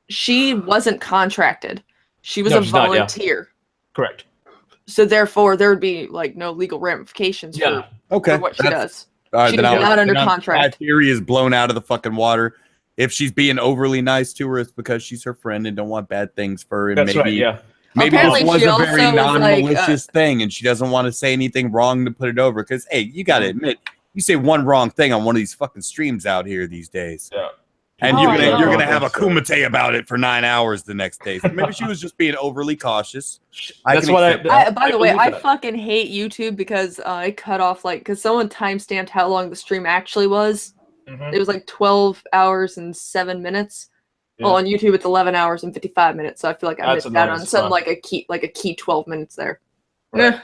she wasn't contracted? She was a volunteer. Not, yeah. Correct. So therefore, there would be like no legal ramifications for what she does. She's not under contract. My theory is blown out of the fucking water. If she's being overly nice to her, it's because she's her friend and don't want bad things for her. And That's maybe, right, yeah. Maybe apparently this was a very also non-malicious thing, and she doesn't want to say anything wrong to put it over. Because, hey, you got to admit, you say one wrong thing on one of these fucking streams out here these days. Yeah. And Oh, you're gonna no. have a kumite about it for 9 hours the next day. So maybe she was just being overly cautious. That's can what accept that. By the way, believe I that. fucking hate YouTube because it cut off because someone timestamped how long the stream actually was. Mhm. It was like 12 hours and 7 minutes. Well, Yeah. on YouTube it's 11 hours and 55 minutes. So I feel like I That's missed out annoying on as some fuck. like a key 12 minutes there. Yeah.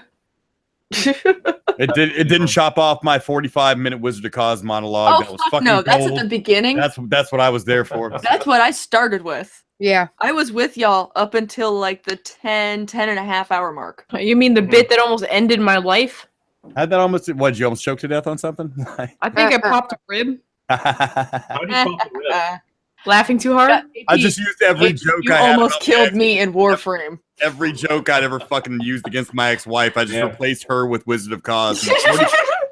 It didn't chop off my 45-minute Wizard of Cause monologue. Oh That was fuck fucking no! That's gold. at the beginning. That's what I was there for. That's what I started with. Yeah. I was with y'all up until like the 10 and a half hour mark. You mean the bit that almost ended my life? Had that almost? What? Did you almost choke to death on something? I think I popped a rib. How do you pop the rib? Laughing too hard? I just used every AP, joke you I had. almost about killed my me in Warframe. Every joke I'd ever fucking used against my ex-wife, I just Yeah. replaced her with Wizard of Cause. And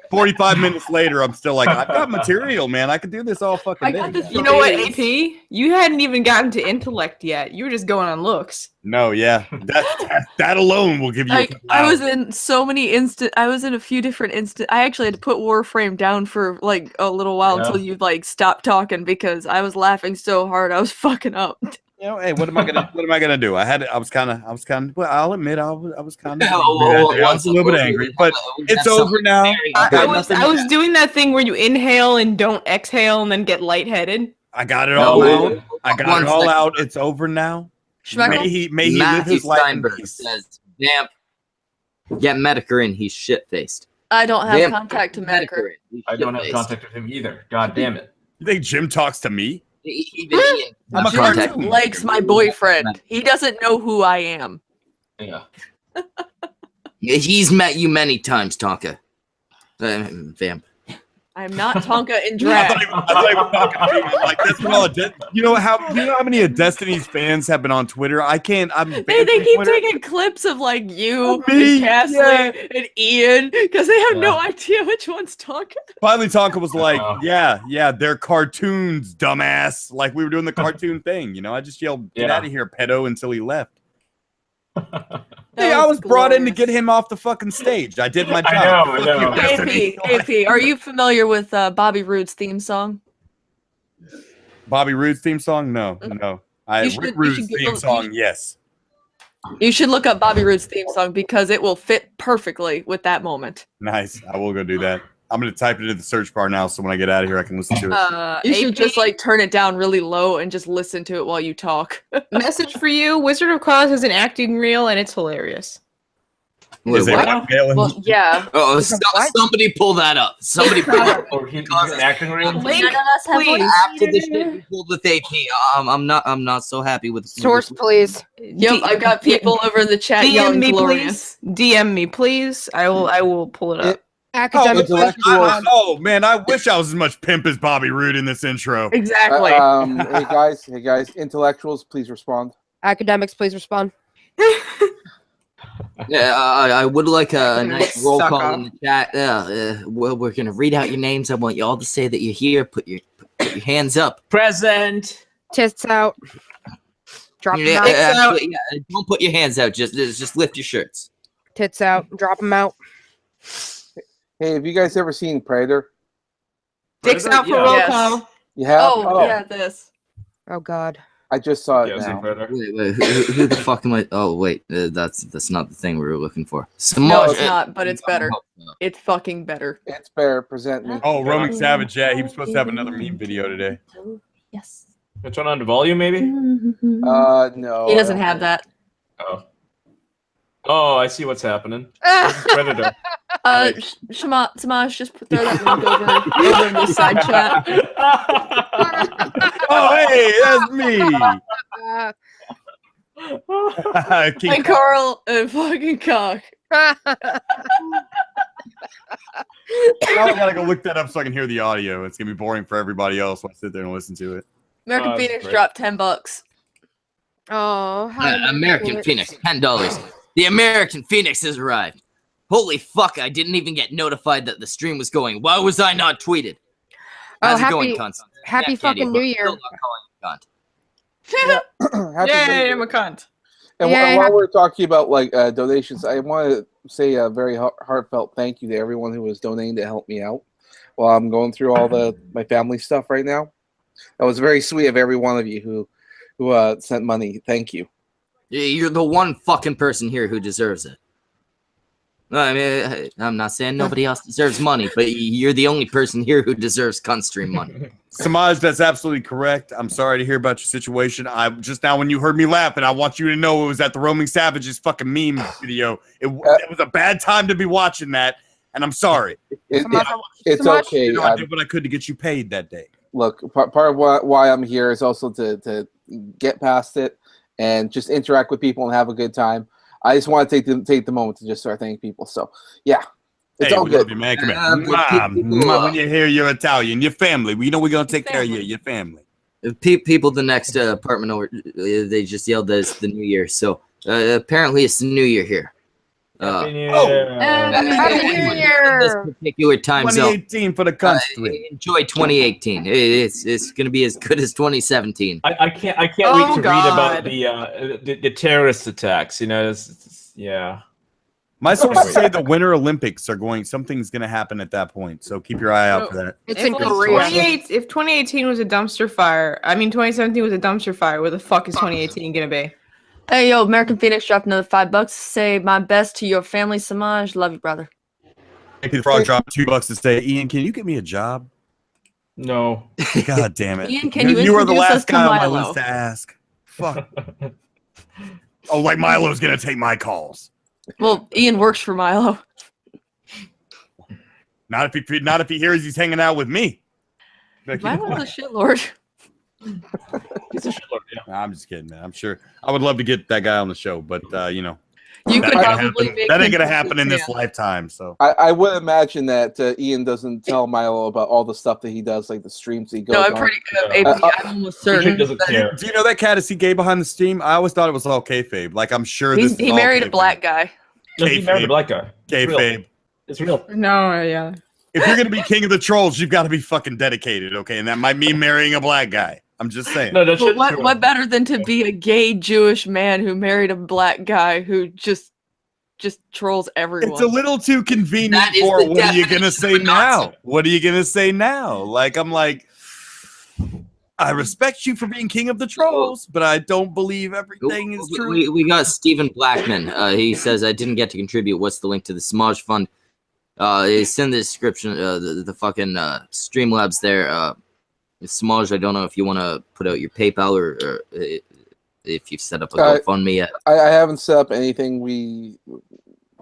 45 minutes later, I'm still like, I've got material, man. I could do this all fucking I day. got this You know what, days. AP? You hadn't even gotten to intellect yet. You were just going on looks. No, yeah, that alone will give you. Like I was in so many I was in a few different I actually had to put Warframe down for like a little while Yeah. until you like stopped talking because I was laughing so hard I was fucking up. You know, hey, what am I gonna do? I was kind of. Well, I'll admit, I was kind of. Yeah, I was a little bit angry, but it's over now. I was doing that thing where you inhale and don't exhale and then get lightheaded. I got it all No, out. I got one it all second. out. It's over now. Schmeckle? May he live Matthew his life in Steinberg peace. says, "Vamp, get Medicare in. He's shit faced. I don't have Vamp, contact to Medicare. I don't have contact with him either. God damn it. You think Jim talks to me? Even Ian I'm a has contact cartoon. with Likes my boyfriend. He doesn't know who I am. Yeah. He's met you many times, Tonka. Vamp. I'm not Tonka in I drag. thought he was talking to me. Like that's what all. You know how many of Destiny's fans have been on Twitter? I can't. I'm. They banned from keep Twitter. taking clips of like you Me, and Cassie yeah. and Ian because they have no Yeah. idea which one's Tonka. Finally, Tonka was like, Wow. "Yeah, they're cartoons, dumbass." Like we were doing the cartoon thing, you know. I just yelled, "Get Yeah. out of here, pedo!" until he left. That Hey, I was brought in to glorious. get him off the fucking stage. I did my job. I know. Fuck you, Destiny. AP, are you familiar with Bobby Roode's theme song? Bobby Roode's theme song? No. You should- Rick you Rude's should theme Google- song, yes. You should look up Bobby Roode's theme song because it will fit perfectly with that moment. Nice. I will go do that. I'm gonna type it into the search bar now, so when I get out of here, I can listen to it. You should AP, just like turn it down really low and just listen to it while you talk. message for you. Wizard of Cause has an acting reel and it's hilarious. Is it what? Ryan Galen? Well, yeah. Oh, Is it what? somebody pull that up. Somebody pull that up. Oh, he's an acting reel? Link, None of us have please. After the shit we pulled with AP, I'm not so happy with Source, please. Yep, I've got people over in the chat DM yelling me, glorious. please. DM me, please. I will pull it up. Academic. intellectual- Oh man, I wish I was as much pimp as Bobby Roode in this intro. Exactly. Hey guys, intellectuals, please respond. Academics, please respond. Yeah, I would like a nice roll Suck call off. in the chat. Well, we're gonna read out your names. I want you all to say that you're here. Put your hands up. Present. Tits out. Drop them Yeah, out. actually, yeah, don't put your hands out. Just lift your shirts. Tits out. Drop them out. Hey, have you guys ever seen Predator? Dicks out for Yeah. roll Yes. call. You have? Oh, yeah, this. Oh God. I just saw it Yeah, I've seen now. Predator. Wait, who the fuck am I? Oh wait, that's not the thing we were looking for. No, it's not, but it's better. No. It's fucking better. It's bear. Present me. Oh, Roman Savage, yeah, he was supposed to have another meme video today. Yes. Turn on the volume, maybe? No. He doesn't have that. Oh. Oh, I see what's happening. This is Predator. Samaj, just throw that link over in the side chat. Oh, hey, that's me. King Hey, Carl and fucking cock. Now I gotta go look that up so I can hear the audio. It's gonna be boring for everybody else when I sit there and listen to it. American Oh, that's Phoenix great. dropped $10. Oh, hi, American Phoenix, $10. The American Phoenix has arrived. Holy fuck! I didn't even get notified that the stream was going. Why was I not tweeted? Oh, How's it happy- going, cunts? happy Yeah, Candy, fucking but New I'm Year. still not calling you cunt. Happy Yay, birthday. I'm a cunt. And Yeah, while we're talking about like donations, I want to say a very heartfelt thank you to everyone who was donating to help me out while I'm going through all my family stuff right now. That was very sweet of every one of you who sent money. Thank you. You're the one fucking person here who deserves it. I mean, I'm not saying nobody else deserves money, but you're the only person here who deserves cunt stream money. Samaj, that's absolutely correct. I'm sorry to hear about your situation. I just now when you heard me laughing, I want you to know it was at the Roaming Savages fucking meme video. It was a bad time to be watching that, and I'm sorry. It's Samaj, okay. You know, I did what I could to get you paid that day. Look, part of why I'm here is also to get past it and just interact with people and have a good time. I just want to take the moment to just start thanking people. So, yeah, it's all good. You, man. Come here. When you hear you're Italian, your family, we know we're going to take care of you, your family. People, the next apartment over, they just yelled that it's the new year. So, apparently it's the new year here. Happy New Year. Happy New Year. This particular time zone. 2018 for the country. Enjoy 2018. It's going to be as good as 2017. I can't wait to read about the terrorist attacks. You know, yeah. My sources say the Winter Olympics are something's going to happen at that point. So keep your eye out for that. It's in Korea. If 2018 was a dumpster fire, 2017 was a dumpster fire, where the fuck is 2018 gonna be? Hey, yo, American Phoenix dropped another $5. Say my best to your family, Samaj. Love you, brother. Maybe the Frog dropped $2 to say, Ian, can you get me a job? No. God damn it. Ian, can you are the introduce us last to guy on my Milo? list to ask. Fuck. Oh, like Milo's going to take my calls. Well, Ian works for Milo. Not if he hears he's hanging out with me. Milo's a shitlord. He's a shitlord, yeah. Nah, I'm just kidding, man. I'm sure I would love to get that guy on the show, but you know, You could that probably ain't make going him to happen in this fan. lifetime. So I would imagine that Ian doesn't tell Milo about all the stuff that he does, like the streams he goes No, I'm on. pretty Yeah. I'm almost certain. doesn't that care. do you know that cat is he gay behind the stream? I always thought it was all kayfabe. Like I'm sure He all married a kayfabe. black guy. No, he married a black guy. It's real. Kayfabe. It's real. No, yeah. If you're gonna be king of the trolls, you've got to be fucking dedicated, okay? And that might mean marrying a black guy. I'm just saying. No, that But shit's real. what better than to be a gay Jewish man who married a black guy who just trolls everyone? It's a little too convenient That is for the what are you gonna definition say of a Nazi. now? What are you gonna say now? Like I'm like, I respect you for being king of the trolls, but I don't believe everything is true. We got Stephen Blackman. He says, I didn't get to contribute. What's the link to the Samaj Fund? It's in the description. The fucking Streamlabs there. Samaj, I don't know if you want to put out your PayPal or if you've set up a GoFundMe yet. I haven't set up anything.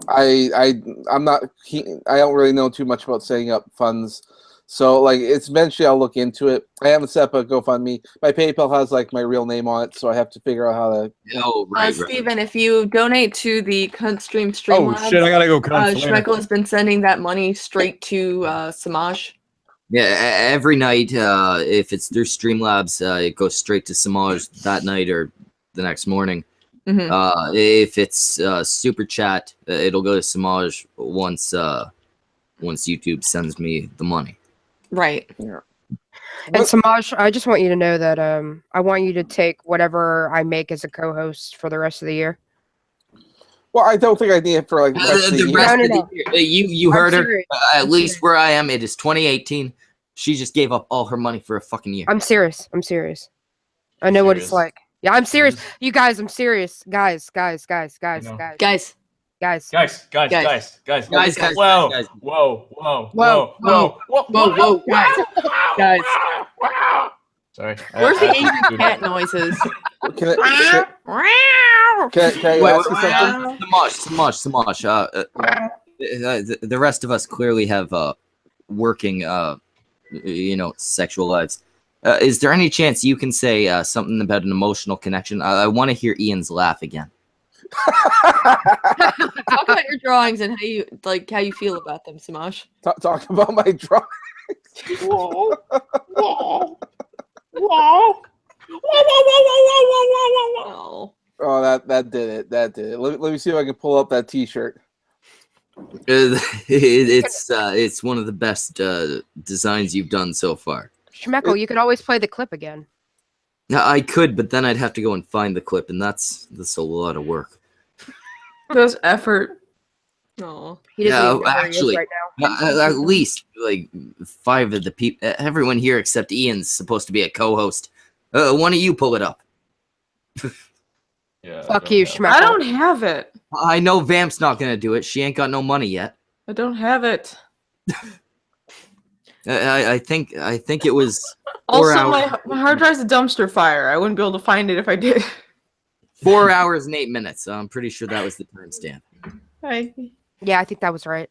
I'm not. I don't really know too much about setting up funds. So like it's eventually I'll look into it. I haven't set up a GoFundMe. My PayPal has like my real name on it, so I have to figure out how to. Oh, right. Steven, if you donate to the Cunt Stream Oh Streamlabs, shit! I gotta go. Schmeckel has been sending that money straight to Samaj. Yeah, every night, if it's through Streamlabs, it goes straight to Samaj that night or the next morning. Mm-hmm. If it's super chat, it'll go to Samaj once YouTube sends me the money. Right. And Samaj, I just want you to know that I want you to take whatever I make as a co-host for the rest of the year. Well, I don't think I need it for like the rest of the The year. rest No, of no, the year. You I'm heard her. serious. At least where I am, it is 2018. She just gave up all her money for a fucking year. I'm serious. I know what it's Serious? like. Yeah, I'm serious. You guys, I'm serious. Guys. know. Guys. Guys. Guys. Whoa, Guys. Sorry. Where's the angry cat noises? Can I ask you something? Samaj. The rest of us clearly have working, sexual lives. Is there any chance you can say something about an emotional connection? I want to hear Ian's laugh again. Talk about your drawings and how you feel about them, Samaj. Talk about my drawing. Oh. Oh, that did it. That did it. Let me see if I can pull up that T-shirt. It's one of the best designs you've done so far. Schmeckel, you could always play the clip again. Now, I could, but then I'd have to go and find the clip, and that's a lot of work. Those effort. No. He doesn't Yeah, even know where he actually, is right now. At least like 5 of the people, everyone here except Ian's supposed to be a co-host. One of you pull it up. Yeah. Fuck you, Schmeckle. I don't have it. I know Vamp's not gonna do it. She ain't got no money yet. I don't have it. I think it was 4 Also, hours. my hard drive's a dumpster fire. I wouldn't be able to find it if I did. 4 hours and 8 minutes. So I'm pretty sure that was the timestamp. Yeah, I think that was right.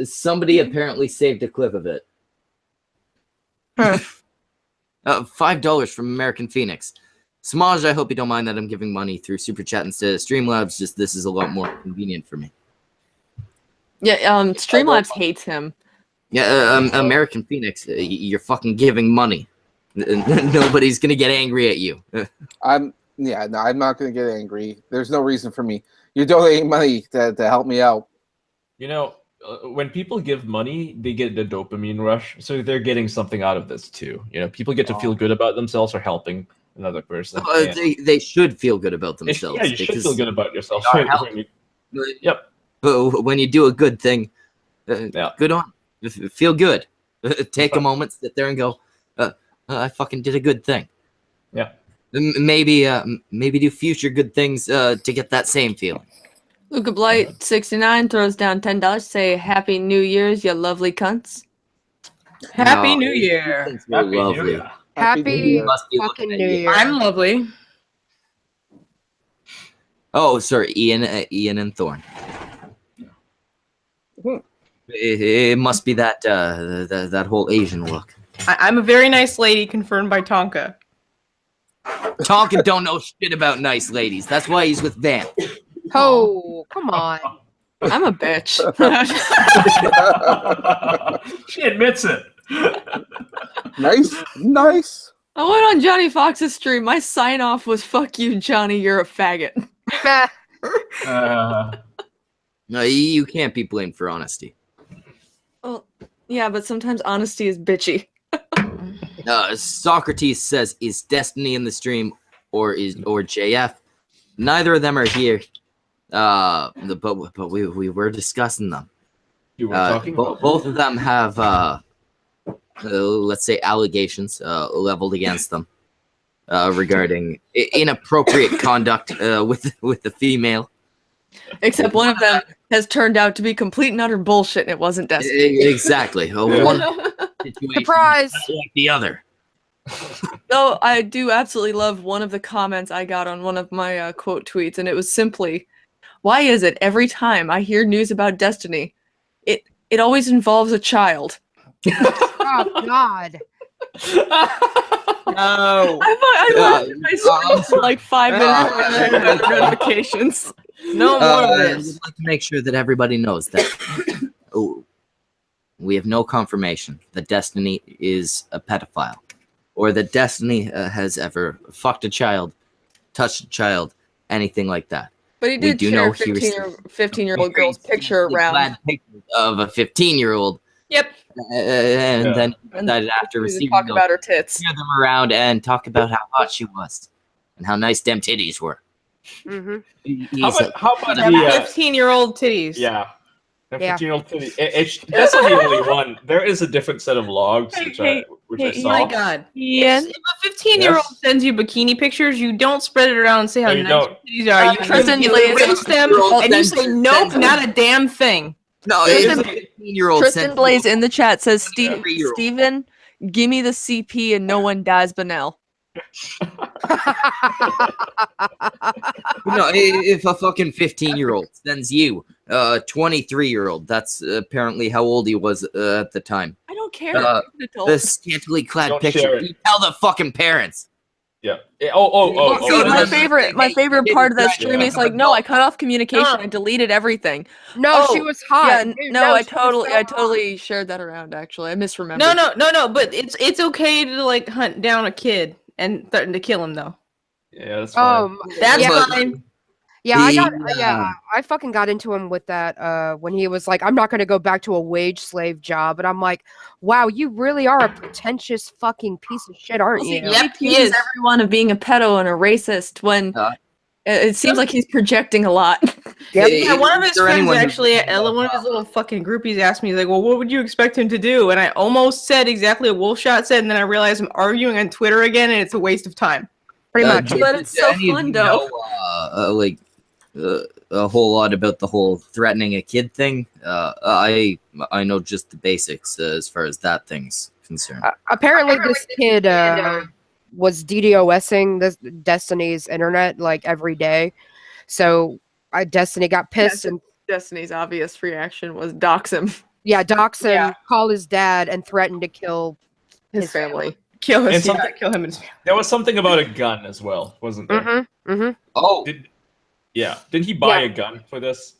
Somebody apparently saved a clip of it. Huh. $5 from American Phoenix. Smaj, I hope you don't mind that I'm giving money through Super Chat instead of Streamlabs. Just this is a lot more convenient for me. Yeah, Streamlabs hates him. Yeah, American Phoenix, you're fucking giving money. Nobody's gonna get angry at you. I'm not gonna get angry. There's no reason for me. You're donating money to help me out. You know, when people give money, they get the dopamine rush, so they're getting something out of this too. You know, people get to feel good about themselves for helping another person. They should feel good about They should- themselves. yeah, you should feel good about yourself. they are when you- Yep. When you do a good thing, Yeah. good on. Feel good. Take a moment, sit there, and go, I fucking did a good thing. Yeah. Maybe do future good things to get that same feeling. Luca Blight 69 throws down $10. Say Happy New Year's, you lovely cunts. Happy No, New Year. things were Happy New lovely. Year. Happy Year. Must be fucking looking at New you. Year. I'm lovely. Oh, sorry, Ian and Thorn. It must be that whole Asian look. I'm a very nice lady, confirmed by Tonka. Tonkin don't know shit about nice ladies. That's why he's with Vamp. Oh, come on. I'm a bitch. She admits it. Nice. I went on Johnny Fox's stream. My sign off was "Fuck you, Johnny. You're a faggot." No, you can't be blamed for honesty. Well, yeah, but sometimes honesty is bitchy. Socrates says, "Is Destiny in the stream or JF?" Neither of them are here. But we were discussing them. You were talking about Both of them have let's say allegations leveled against them regarding inappropriate conduct with the female. Except one of them has turned out to be complete and utter bullshit, and it wasn't Destiny. Exactly. One situation Surprise! like the other. Though I do absolutely love one of the comments I got on one of my quote tweets, and it was simply, "Why is it every time I hear news about Destiny, it always involves a child?" Oh, God. No. I laughed at my screen for like 5 minutes notifications. No more of I this. would like to make sure that everybody knows that we have no confirmation that Destiny is a pedophile or that Destiny has ever fucked a child, touched a child, anything like that. But he We did do share know a he was 15-year-old girl's picture around. Glad picture of a 15-year-old, Yep. and Yeah. then And decided after to receiving talk those, about her tits. share them around and talk about how hot she was and how nice them titties were. Mm-hmm. How about the 15-year-old titties. yeah. The Yeah. 15-year-old titty. That's not the only one. There is a different set of logs which I hey, saw. My God. Ian? If a 15-year-old Yes. sends you bikini pictures, you don't spread it around and say how No, you nice don't. your titties are. You Tristan, you please. erase them and you say, nope, not a damn thing. No, Tristan- it's a 15-year-old. Tristan Blaze in the chat says, 23-year-old. Steven, give me the CP and no one dies Benel. No, if a fucking 15-year-old sends you a 23-year-old, that's apparently how old he was at the time. I don't care. Uh, He's an adult. The scantily clad Don't share picture. it. You tell the fucking parents. Yeah. See, oh, my no, favorite hey, part of that yeah. stream is like, no, I cut off communication. I deleted everything. No, Oh, she was hot. Yeah, Dude, no, I she was so hot. totally shared that around. Actually, I misremembered. No, but it's okay to like hunt down a kid and threaten to kill him though. Yeah, that's fine. That's yeah. fine. Yeah, The, I fucking got into him with that when he was like, I'm not gonna go back to a wage slave job, and I'm like, wow, you really are a pretentious fucking piece of shit, aren't you? Yep, he accuses is. everyone of being a pedo and a racist when Uh, it seems like he's projecting a lot. Yep. Yeah, one of his Is there friends anyone who- actually, one of his little fucking groupies asked me, he's like, well, what would you expect him to do? And I almost said exactly what Wolfshot said, and then I realized I'm arguing on Twitter again, and it's a waste of time. Pretty much. But it's so any of fun, you though. know, a whole lot about the whole threatening a kid thing. I know just the basics as far as that thing's concerned. Apparently, this kid was DDoSing this Destiny's internet like every day. So Destiny got pissed and Destiny's obvious reaction was dox him, dox him, Yeah. call his dad, and threatened to kill his family. Kill And his something- kill him and his family. There was something about a gun as well, wasn't there? Mm-hmm. Mm-hmm. Oh, Did he buy a gun for this?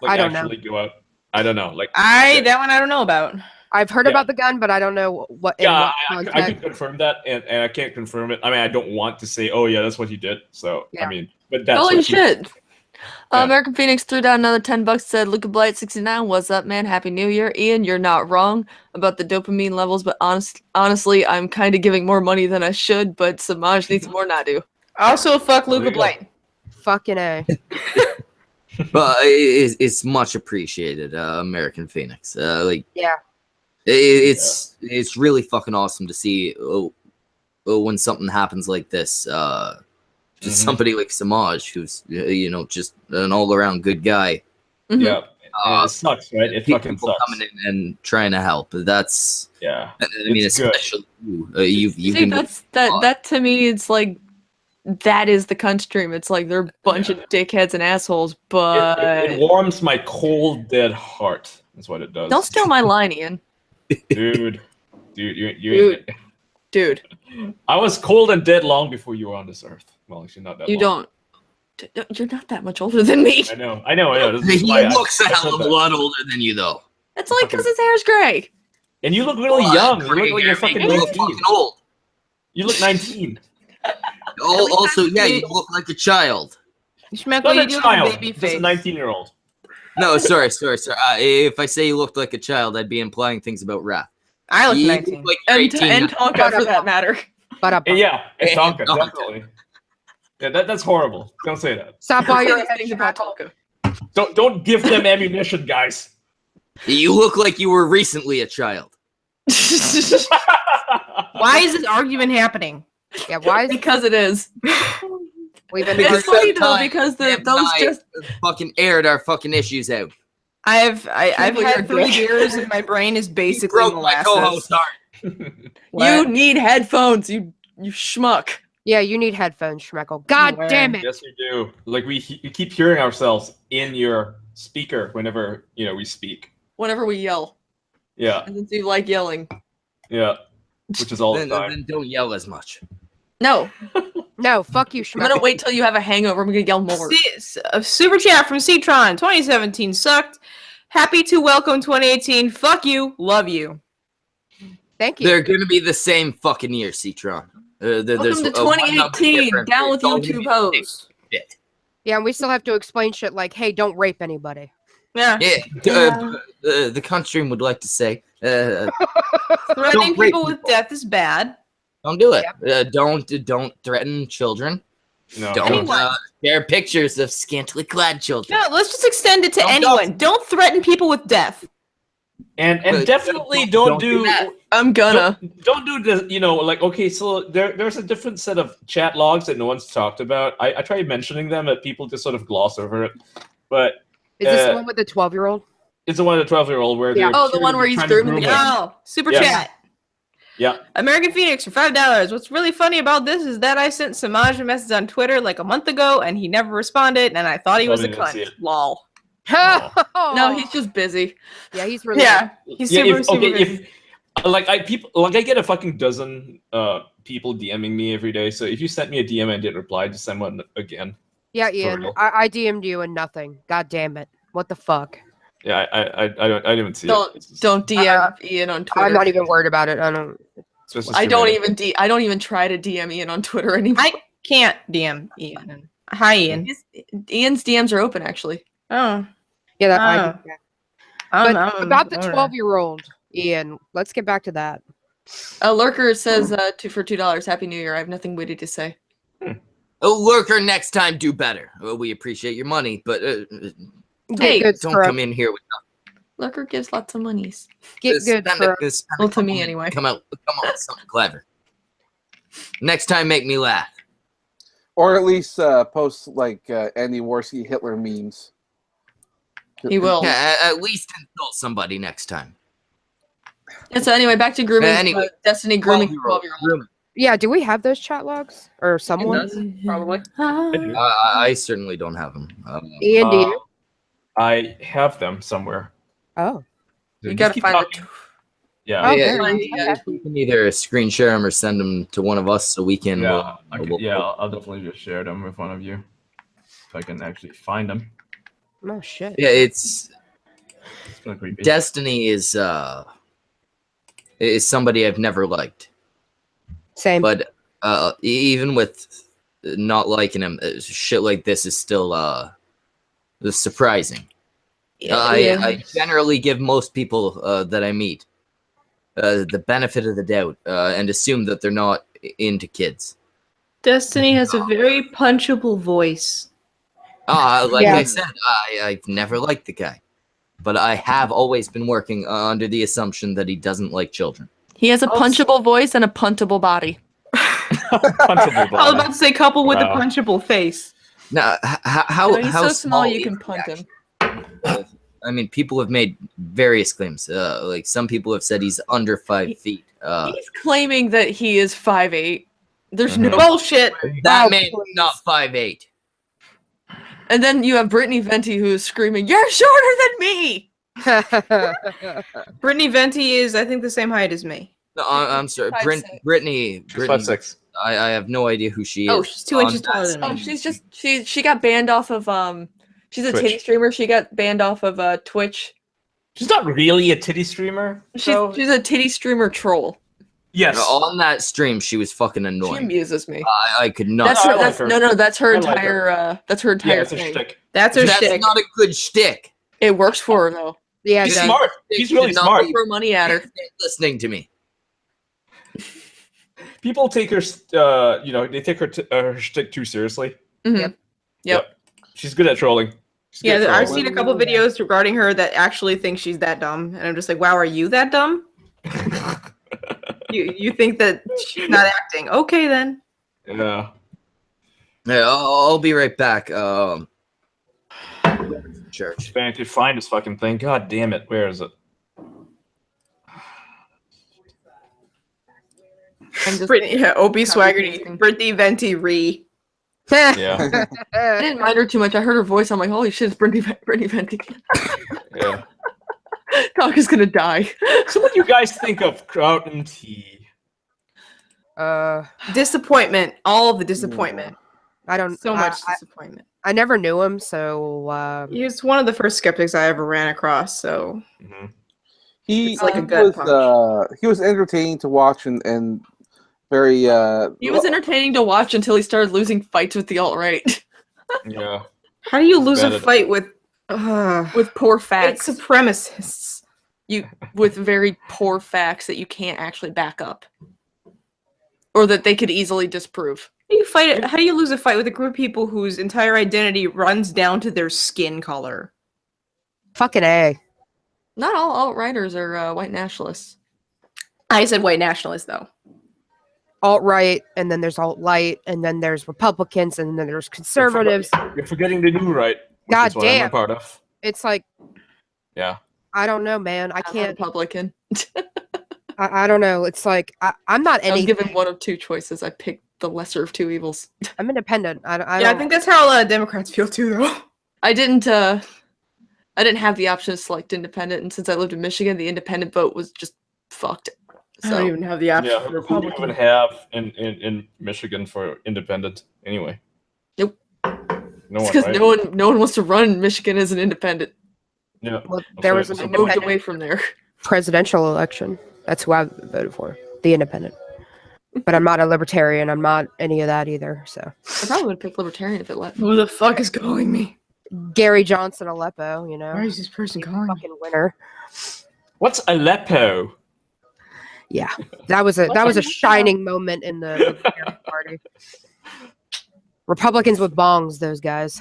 Like I don't know. actually go out? I don't know. Like That one I don't know about. I've heard Yeah. about the gun, but I don't know what. in yeah, what I context. can confirm that, and I can't confirm it. I mean, I don't want to say, oh yeah, that's what he did. So Yeah. I mean, but that's Holy what he- shit! Yeah. American Phoenix threw down another $10. Said, "Luca Blight 69, what's up, man? Happy New Year, Ian. You're not wrong about the dopamine levels, but honestly, I'm kind of giving more money than I should. But Samaj needs more Nadu. Also, fuck There Luca you go. Blight. Fucking A. but it's much appreciated, American Phoenix. Yeah. It's really fucking awesome to see when something happens like this. To Mhm. somebody like Samaj, who's just an all around good guy. Mhm. Yeah, and it sucks, right? It fucking People sucks. coming in and trying to help. That's Yeah, I mean, It's good. especially you. You've See, been that to me, it's like that is the cunt stream. It's like they're a bunch of dickheads and assholes, but it warms my cold dead heart. That's what it does. don't steal my line, Ian. dude. You. Dude, I was cold and dead long before you were on this earth. Well, actually, not that you long. don't. You're not that much older than me. I know. This is He why I- looks a I said hell of a that. lot older than you, though. It's like because his hair's gray. And you look really young. You look like you're fucking You look 19. fucking old. You look 19. Also, yeah, you look like a child. Schmeckle, Not you a do have child. a baby Just a face. 19-year-old. No, sorry. If I say you looked like a child, I'd be implying things about Raph. I look You 19. look like you're And 18 now. Tonka, for that matter. But Yeah, it's Tonka, Tonka. definitely. Yeah, that's horrible. Don't say that. stop while you're ahead. Things about Tonka. Don't give them ammunition, guys. You look like you were recently a child. Why is this argument happening? Yeah, why is Because it is. we've been Because It's funny though sometimes because Sam and those I just fucking aired our fucking issues out. I've People, had you're 3 dick. beers and my brain is You basically broke my molasses. co-host heart. you need headphones. You schmuck. Yeah, you need headphones, Schmeckle. God Where? damn it. Yes, we do. Like we keep hearing ourselves in your speaker whenever we speak. Whenever we yell, Yeah, and since you like yelling, yeah. Which is all the Then time. don't yell as much. no, No, fuck you, I'm gonna Schmeckle. wait till you have a hangover. I'm gonna yell more. A super chat from Ctron. 2017 sucked. Happy to welcome 2018. Fuck you. Love you. Thank you. They're gonna be the same fucking year, Citron. Welcome to 2018. Down with YouTube hoes. Yeah, and we still have to explain shit like, hey, don't rape anybody. Yeah. Yeah, Yeah. the cunt stream would like to say, Threatening Don't rape people with people. death is bad. don't do it. Don't threaten children. No. Don't Anyone. share pictures of scantily clad children. No, let's just extend it to Don't- anyone. Don't threaten people with death. And But definitely don't don't do do that. I'm gonna. don't do the like okay, so there's a different set of chat logs that no one's talked about. I tried mentioning them, but people just sort of gloss over it. But Is this the Uh, one with the 12-year-old? it's the one of the 12-year-old where Yeah. they're Oh, the one where he's trying to grooming the groom kid. them. No. Super Yeah. chat. Yeah. American Phoenix for $5. What's really funny about this is that I sent Samaj a message on Twitter like a month ago and he never responded and I thought he was a Probably didn't see cunt. it. Lol. Oh. No, he's just busy. Yeah, he's really Yeah. He's Yeah, super, if, super okay, busy. if I get a fucking dozen people DMing me every day. So if you sent me a DM and I didn't reply, just send one again. Yeah, Ian. real. I DM'd you and nothing. God damn it. What the fuck? Yeah, I didn't even see Don't it. It's- don't DM Ian on Twitter. I'm not even worried about it. I don't. it's just I don't discriminating. even I don't even try to DM Ian on Twitter anymore. I can't DM Ian. Hi, Ian. Ian's DMs are open actually. Oh. Yeah, that, Oh. yeah. I'm- But I'm- about the I don't know. 12-year-old, Ian, let's get back to that. Lurker says $2 for $2. Happy New Year. I have nothing witty to say. Oh, Lurker, next time do better. We appreciate your money, but Hey, Get don't good come in here with Lurker gives lots of monies. Get good for Well, to me anyway. Come on, something clever. Next time, make me laugh. Or at least post like Andy Warski Hitler memes. He will. Yeah, at least insult somebody next time. And so anyway, back to grooming. Anyway, Destiny grooming 12-year-old. 12-year-old. Yeah, do we have those chat logs or someone? does, probably. I certainly don't have them. Ian, do you? I have them somewhere. Oh, You Just gotta keep find talking. the. Yeah. Oh, yeah, very nice. yeah, you can either screen share them or send them to one of us so we can. Yeah, I'll definitely just share them with one of you if I can actually find them. oh shit. Yeah, it's It's kind of creepy. Destiny is somebody I've never liked, Same. but even with not liking him, shit like this is still surprising. I generally give most people that I meet the benefit of the doubt and assume that they're not into kids. Destiny has a very punchable voice. Like Yeah. I said, I've never liked the guy, but I have always been working under the assumption that he doesn't like children. He has a Also- punchable voice and a puntable body. Punchable I was body. about to say couple with Wow. a punchable face. Now, how He's how so small you is can he punt him. actually? I mean, people have made various claims. Like some people have said he's under 5 feet. He's claiming that he is 5'8". There's no. Bullshit. That Oh, man is please. not 5'8". And then you have Brittany Venti who's screaming, "You're shorter than me!" Brittany Venti is, I think, the same height as me. No, I'm sorry, 5'6". Brittany. She's 5'6". I have no idea who she is. Oh, she's 2 inches On taller that than Oh, me. she's just she got banned off of She's a Twitch. titty streamer. She got banned off of Twitch. She's not really a titty streamer. She's a titty streamer troll. Yes. On that stream, she was fucking She annoying. amuses me. I could not. That's I her, like that's her. no, that's her I like entire that's her entire Yeah, it's a thing. shtick. That's her That's shtick. not a good shtick. It works for her though. yeah, He's it does. smart. He's really Should not smart. be Throw money at her. Listening to me. People take her, they take her shtick too seriously. Mhm. Yep. She's good at trolling. She's good Yeah, at I've trolling. seen a couple videos regarding her that actually think she's that dumb, and I'm just like, wow, are you that dumb? You think that she's not acting? Okay, then. Yeah. Yeah, I'll be right back. Church. Trying to find this fucking thing. God damn it. Where is it? I'm just, Brittany, Opie Swaggerty, Interesting. Brittany Venti Ree. Yeah. I didn't mind her too much. I heard her voice. I'm like, holy shit, it's Brittany Venti. Yeah. Cock is gonna die. So what do you guys think of Crown Tea? Disappointment. All of the disappointment. I don't. So much I, disappointment. I never knew him, so He was one of the first skeptics I ever ran across, so Mm-hmm. He It's like a gut he was entertaining to watch and very He was entertaining to watch until he started losing fights with the alt-right. Yeah. how do you lose Bad a at- fight with with poor white facts. supremacists? With very poor facts that you can't actually back up. Or that they could easily disprove. How do you lose a fight with a group of people whose entire identity runs down to their skin color? fucking A. Not all alt-righters are white nationalists. I said white nationalists, though. Alt right, and then there's alt light, and then there's Republicans, and then there's conservatives. You're forgetting the new right. Which God is what I'm damn. a part of. It's like Yeah. I don't know, man. I I'm a can't. Republican. I don't know. It's like I'm not I was any. given one of two choices. I picked the lesser of two evils. I'm independent. I Yeah, I don't. think that's how a lot of Democrats feel too, though. I didn't have the option to select independent, and since I lived in Michigan, the independent vote was just fucked. I don't So even have the option Yeah. for Who do you Republican. even have in Michigan for independent anyway? Nope. No one, because right? no one wants to run Michigan as an independent. Yeah. Well, That's there right. was an I moved independent away from there. presidential election. That's who I voted for. The independent. But I'm not a libertarian. I'm not any of that either. So I probably would pick libertarian if it let me. Who the fuck is calling me? Gary Johnson, Aleppo. You know, Why is this person calling me? fucking winner. What's Aleppo? Yeah, that was a shining moment in the Libertarian Party. Republicans with bongs, those guys.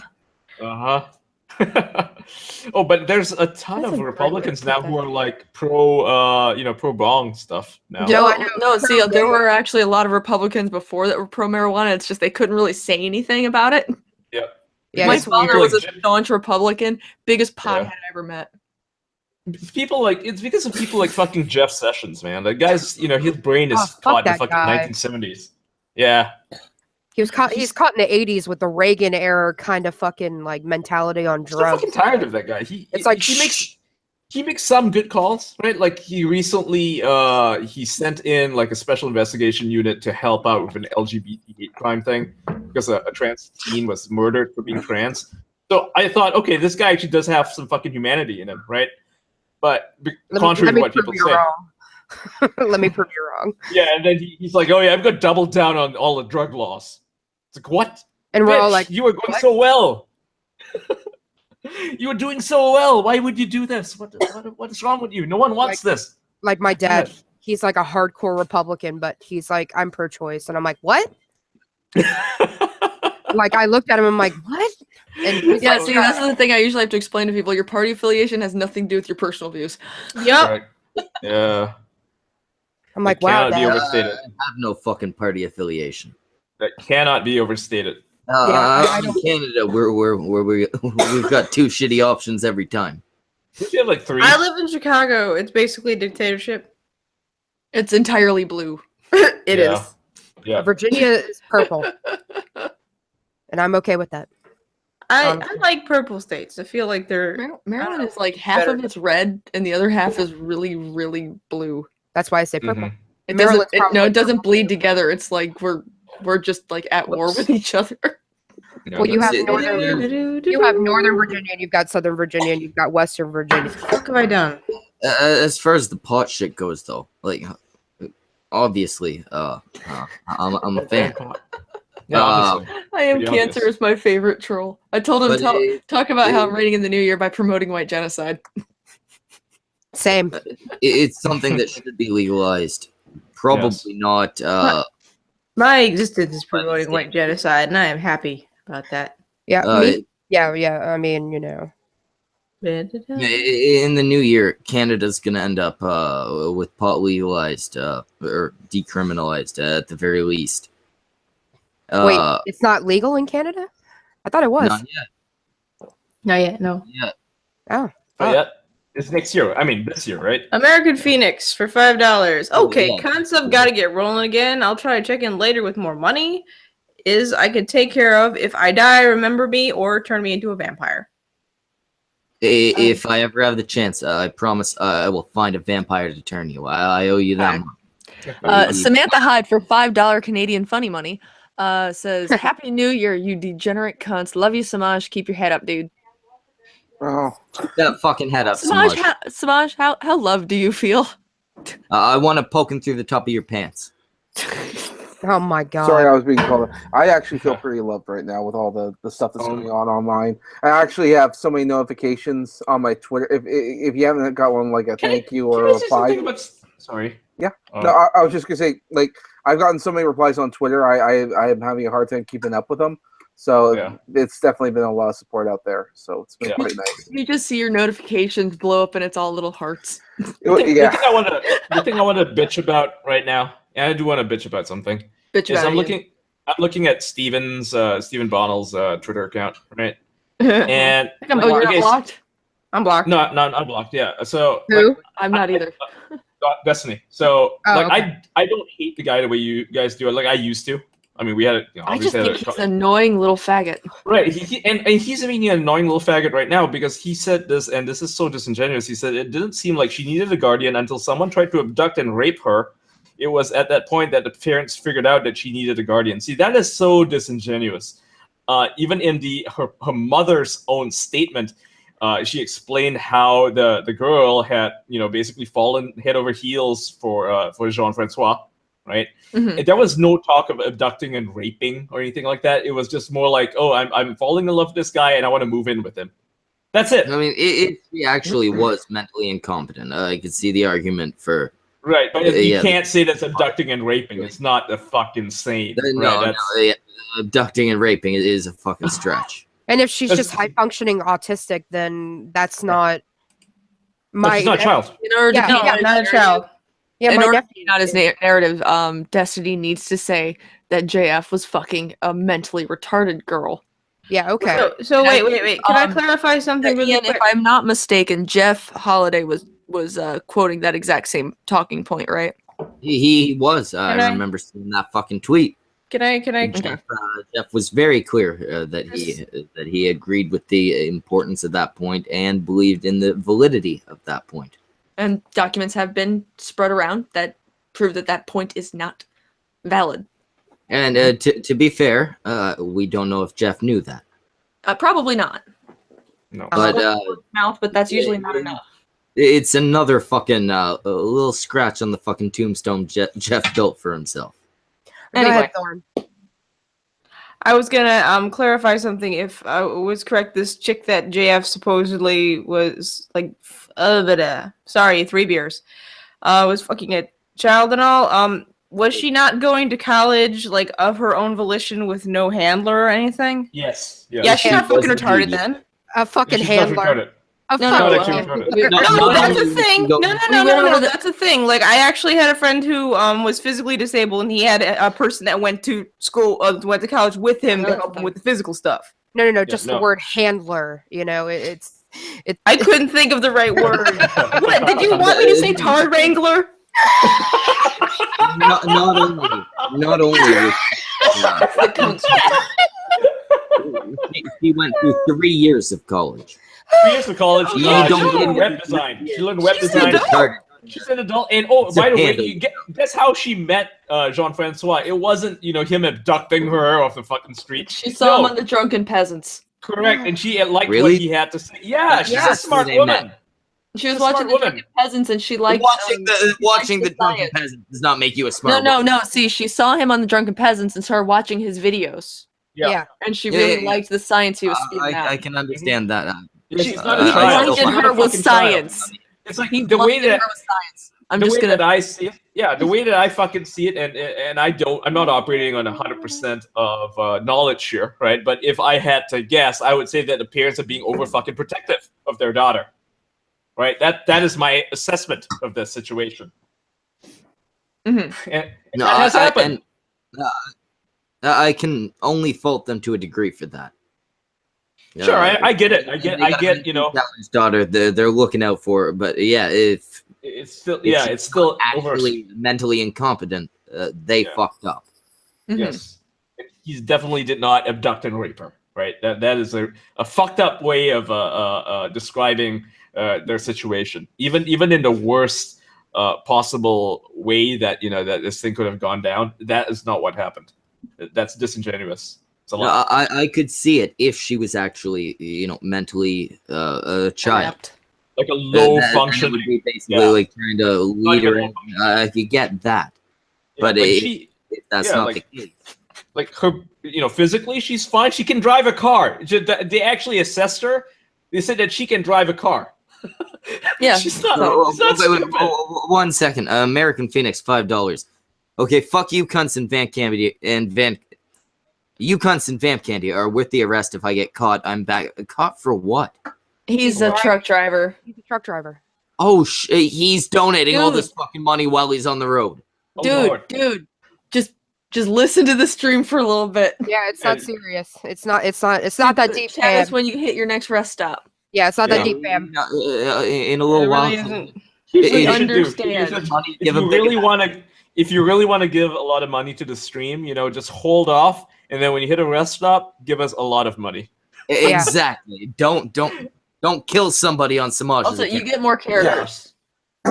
Oh, but there's a ton That's of a great way to Republicans put now that. who are like pro bong stuff now. No, I know. No, see, there were actually a lot of Republicans before that were pro marijuana. It's just they couldn't really say anything about it. Yeah. Yeah, My it's father people was a like staunch Republican, biggest Yeah. pothead I ever met. It's because of people like fucking Jeff Sessions, man. That guy's, his brain is Oh, fuck caught in the that fucking guy. 1970s. Yeah. He's caught in the 80s with the Reagan era kind of fucking like mentality on I'm so drugs. fucking tired of that guy. It's like he makes some good calls, right? Like he recently he sent in like a special investigation unit to help out with an LGBT hate crime thing because a trans teen was murdered for being trans. So I thought, okay, this guy actually does have some fucking humanity in him, right? But contrary to what people say. Let me prove you wrong. Yeah, and then he's like, oh yeah, I'm gonna double down on all the drug laws. It's like, what? And we're all Bitch, like, you were going what? so well. You were doing so well. Why would you do this? What is wrong with you? No one wants this. like my dad, Yeah. he's like a hardcore Republican, but he's like, I'm pro-choice. And I'm like, what? Like, I looked at him, I'm like, what? And he's Yeah, like, see, that's the thing I usually have to explain to people. Your party affiliation has nothing to do with your personal views. Yep. Right. Yeah. I'm like, It wow, cannot be Dad. overstated. I have no fucking party affiliation. That cannot be overstated. I In don't- Canada, we've got two shitty options every time. Don't you have like 3? I live in Chicago. It's basically a dictatorship. It's entirely blue. It is. Yeah. Yeah. Virginia is purple. And I'm okay with that. I like purple states. I feel like they're Maryland is like half better. of it's red and the other half is really, really blue. That's why I say purple. Mhm. It Maryland's doesn't. probably No, it doesn't bleed together. It's like we're just like at war with each other. Yeah, Well, you have that's- Northern Virginia, and you've got Southern Virginia, and you've got Western Virginia. What have I done? As far as the pot shit goes, though, like obviously, I'm a fan. Yeah, obviously. I am Pretty obvious. Cancer is my favorite troll. I told him But to talk about how I'm raiding in the new year by promoting white genocide. Same. It's something that should be legalized. Probably not. My existence is promoting white genocide, and I am happy about that. Yeah. Uh, Yeah. I mean, you know. In the new year, Canada's gonna end up with pot legalized or decriminalized at the very least. Wait, it's not legal in Canada? I thought it was. Not yet. Not yet, no. Yet. Oh. But yeah, it's next year. I mean, this year, right? American Phoenix for $5. Oh, Okay, yeah. concept got to get rolling again. I'll try to check in later with more money. Is I could take care of if I die, remember me, or turn me into a vampire. If I ever have the chance, I promise I will find a vampire to turn you. I owe you that much. Samantha Hyde for $5 Canadian funny money says, "Happy New Year, you degenerate cunts. Love you, Samaj. Keep your head up, dude." Oh, Keep that fucking head up, Samaj, Samaj. how loved do you feel? I want to poke him through the top of your pants. Oh my god. sorry, I was being called. I actually feel pretty loved right now with all the stuff that's going on online. I actually have so many notifications on my Twitter. If you haven't got one, like a thank you or a reply. Sorry. Yeah. No, I was just gonna say, like, I've gotten so many replies on Twitter. I am having a hard time keeping up with them. So Yeah. it's definitely been a lot of support out there. So it's been Yeah. quite nice. You just see your notifications blow up and it's all little hearts. Yeah. The thing I want to bitch about right now, and I do want to bitch about something, Bitch is about I'm you. looking at Stephen Bonnell's Twitter account, right? And Oh, you're not okay, blocked? I'm blocked. no, not unblocked. Yeah. So Who? I'm not either. Destiny. So Oh, like okay. I don't hate the guy the way you guys do it. Like I used to. I mean, we had it. I just think he's an annoying little faggot. Right. And he's being an annoying little faggot right now because he said this, and this is so disingenuous. He said it didn't seem like she needed a guardian until someone tried to abduct and rape her. It was at that point that the parents figured out that she needed a guardian. See, that is so disingenuous. Even in her mother's own statement, she explained how the girl had basically fallen head over heels for Jean-Francois, right? Mhm. And there was no talk of abducting and raping or anything like that. It was just more like, oh, I'm falling in love with this guy and I want to move in with him. That's it. I mean, he actually was mentally incompetent. I could see the argument for. Right, but you Yeah. can't say that's abducting and raping. It's not a fucking sane. No, right? no, yeah, abducting and raping is a fucking stretch. And if she's That's- just high functioning autistic, then that's not No, she's not a child. In order to Yeah, be No, not not a child. Yeah, in my order to nephew be not his is- narrative, Destiny needs to say that JF was fucking a mentally retarded girl. Yeah, okay. So And I wait. Can I um, clarify something really Ian, quick? if I'm not mistaken, Jeff Holiday was quoting that exact same talking point, right? He was. I Can I- remember seeing that fucking tweet. Can I? Jeff was very clear that he agreed with the importance of that point and believed in the validity of that point. And documents have been spread around that prove that that point is not valid. And to be fair, we don't know if Jeff knew that. Probably not. No. But Mouth, but that's usually not enough. it's another fucking a little scratch on the fucking tombstone Jeff built for himself. Go Anyway. ahead, Thorn. I was gonna clarify something. If I was correct, this chick that JF supposedly was like, sorry, 3 beers, was fucking a child and all. Was she not going to college like of her own volition with no handler or anything? Yes. Yeah, she's not she fucking was retarded indeed. then. A fucking She's not handler. retarded. A No, fucking no, actually handler. retarded. No, that's a you thing. go- No, went over the- that's a thing. Like, I actually had a friend who was physically disabled, and he had a person that went to school, went to college with him to help him with the physical stuff. No, just no. the word handler. You know, it's I couldn't think of the right word. What, did you want me to say tar wrangler? Not only was he went through 3 years of college. 3 years of college. You She don't learned get- web design. She learned web She's an design. adult. She's an adult. And It's by a the way, handle. guess how she met Jean-Francois? It wasn't, him abducting her off the fucking street. She saw him No, on the Drunken Peasants. correct. And she liked Really? what he had to say. Yeah, she's a Yes. smart They woman. met. She was She's a smart watching the woman. Drunken Peasants, and she liked Watching the the drunken science. peasant does not make you a smart. No. woman. See, she saw him on the Drunken Peasants and started watching his videos, Yeah. yeah. and she Yeah, really yeah. liked the science he was spitting out. I can understand that. Yeah, she's not He a child. blinded She's not her a with fucking child. science. It's like He the way blinded that her with science. I'm the just way gonna. that I see it, the way that I fucking see it, and I'm not operating on 100% of knowledge here, right? But if I had to guess, I would say that the parents are being over fucking protective of their daughter, right? That is my assessment of this situation. Mhm. And No, that has happened. I can only fault them to a degree for that. Sure, I get it. I get, His daughter, they're looking out for her, but yeah, if it's still, if it's she's still not over. actually mentally incompetent, they Yeah. fucked up. Mhm. Yes, he definitely did not abduct and rape her. Right, that is a fucked up way of describing their situation. Even in the worst possible way that that this thing could have gone down, that is not what happened. That's disingenuous. It's a No, lot. I could see it if she was actually mentally a child. Like a low That function. would be basically yeah. like trying to lead her in. even I could get that, but like if that's yeah, not like- the case. like her, physically she's fine. She can drive a car. They actually assessed her. They said that she can drive a car. Yeah. she's not. Oh, she's not wait, stupid. 1 second. American Phoenix, $5. Okay, fuck you, cunts and Van Candy You cunts and Vamp Candy are worth the arrest if I get caught. I'm back. Caught for what? He's a truck driver. He's a truck driver. Oh, he's donating all Dude. this fucking money while he's on the road. Oh, Dude, Lord. just listen to the stream for a little bit. Yeah, it's not And- serious. It's not that deep, Chat us fam. when you hit your next rest stop. Yeah, it's not Yeah. that deep, fam. In a little It while. really isn't. Here's what It- you should do. understand. You should- Money, If give you him really big- want to, if you really want to give a lot of money to the stream, just hold off, and then when you hit a rest stop, give us a lot of money. Yeah. Exactly. Don't kill somebody on Samaj. Also, you get more characters.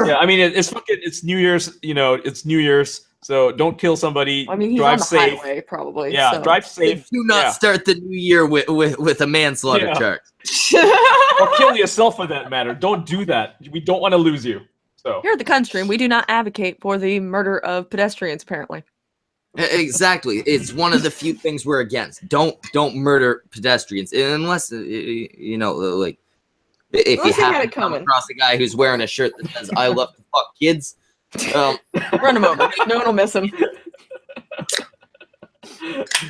Yeah, I mean it's New Year's. It's New Year's, so don't kill somebody. I mean, he's drive on the safe. highway, probably. Yeah, so. drive safe. Do not Yeah. start the new year with a manslaughter Yeah. charge. Or kill yourself for that matter. Don't do that. We don't want to lose you. So Here at the country, we do not advocate for the murder of pedestrians, apparently. Exactly. It's one of the few things we're against. Don't murder pedestrians unless like if Unless you they had happen it to come coming. across a guy who's wearing a shirt that says "I love to fuck kids." Run him over. No one will miss him.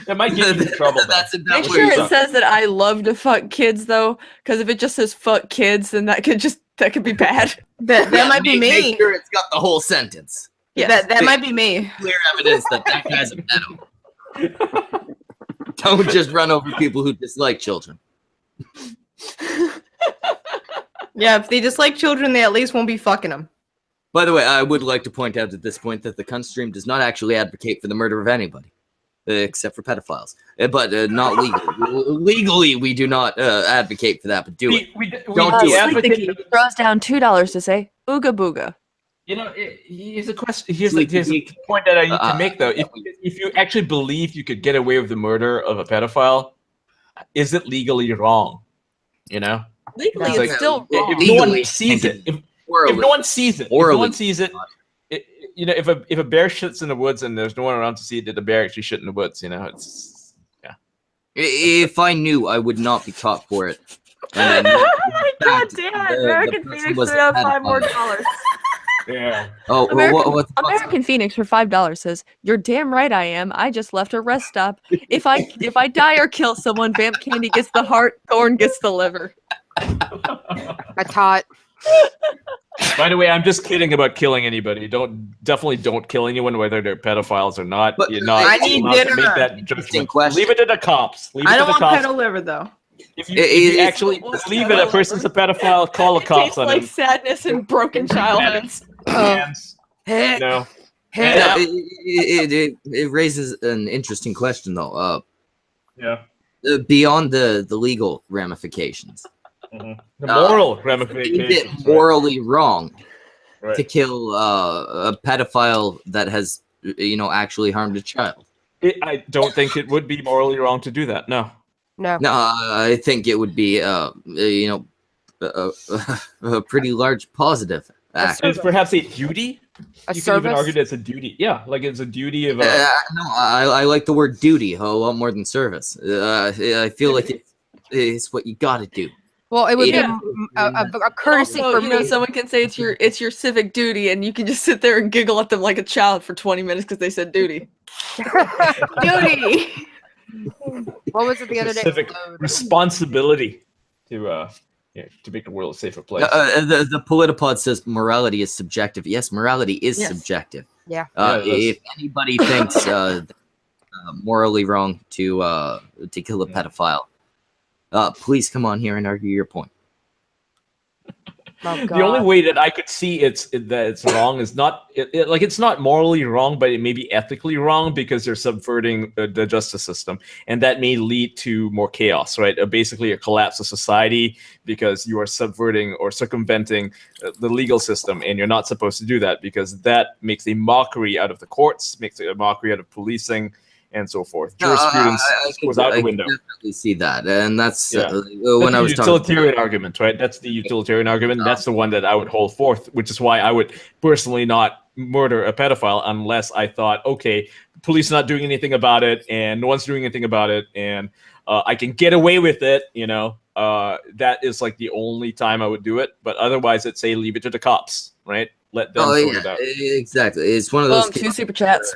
That might get you in trouble. That's Make that's sure what it says that I love to fuck kids though, because if it just says fuck kids, then that could be bad. That might be me. Make sure it's got the whole sentence. Yes. That might be me. Clear evidence that guy's a pedo. Don't just run over people who dislike children. Yeah, if they dislike children, they at least won't be fucking them. By the way, I would like to point out at this point that the cunt stream does not actually advocate for the murder of anybody, except for pedophiles. But not legally. Legally, we do not advocate for that, but do it. Don't do it. Sleep the Key throws down $2 to say ooga booga. You know, here's a question. Here's a point that I need to make though. If you actually believe you could get away with the murder of a pedophile, is it legally wrong? You know, Legally, It's it's like- still wrong. if no one sees it, if no one sees it, you know, if a bear shits in the woods and there's no one around to see it, did the bear actually shit in the woods? You know, it's If I knew, I would not be caught for it. And then, God damn it! American person Phoenix was threw out a $5 more. yeah. Oh, what's American Phoenix for $5 says, "You're damn right I am. I just left a rest stop. If I die or kill someone, Vamp Candy gets the heart, Thorn gets the liver." That's hot. By the way, I'm just kidding about killing anybody. Definitely don't kill anyone, whether they're pedophiles or not. But You're not I need allowed to dinner. make that Interesting judgment. question. Leave it to the cops. Leave it I to don't the want cops. pedo liver though. If you actually What's believe pedo that a person's a pedophile, call the It cops tastes on like him. sadness and broken childhoods. Hands. Hey, No. hey. No, it raises an interesting question though. Yeah. Beyond the legal ramifications, The moral is ramifications. it morally wrong Right. to kill a pedophile that has actually harmed a child? I don't think it would be morally wrong to do that. No. No. No, I think it would be a pretty large positive act. It's perhaps a duty. A You can even service? argue that it's a duty. Yeah, like it's a duty of. No, I like the word duty a lot more than service. I feel like it's what you got to do. Well, it would Yeah. be a courtesy Also, for me. someone can say it's your civic duty, and you can just sit there and giggle at them like a child for 20 minutes because they said duty. Duty. What was it the other It's a day? civic responsibility to make the world a safer place. The Politipod says morality is subjective. Yes, morality is Yes. subjective. Yeah. Yeah, it is. If anybody thinks morally wrong to kill a pedophile, please come on here and argue your point. Oh, The only God. way that I could see that it's wrong is not like it's not morally wrong, but it may be ethically wrong because they're subverting the justice system, and that may lead to more chaos, right? Basically, a collapse of society because you are subverting or circumventing the legal system, and you're not supposed to do that because that makes a mockery out of the courts, makes a mockery out of policing, and so forth. Jurisprudence goes out the window. I can definitely see that, and that's Yeah. when I That's was the talking. utilitarian argument, right? That's the utilitarian argument. That's the one that I would hold forth, which is why I would personally not murder a pedophile unless I thought, okay, the police are not doing anything about it, and no one's doing anything about it, and I can get away with it. That is like the only time I would do it. But otherwise, I'd say leave it to the cops, right? Let them sort it out. Exactly. It's one of those. Boom, 2 super chats.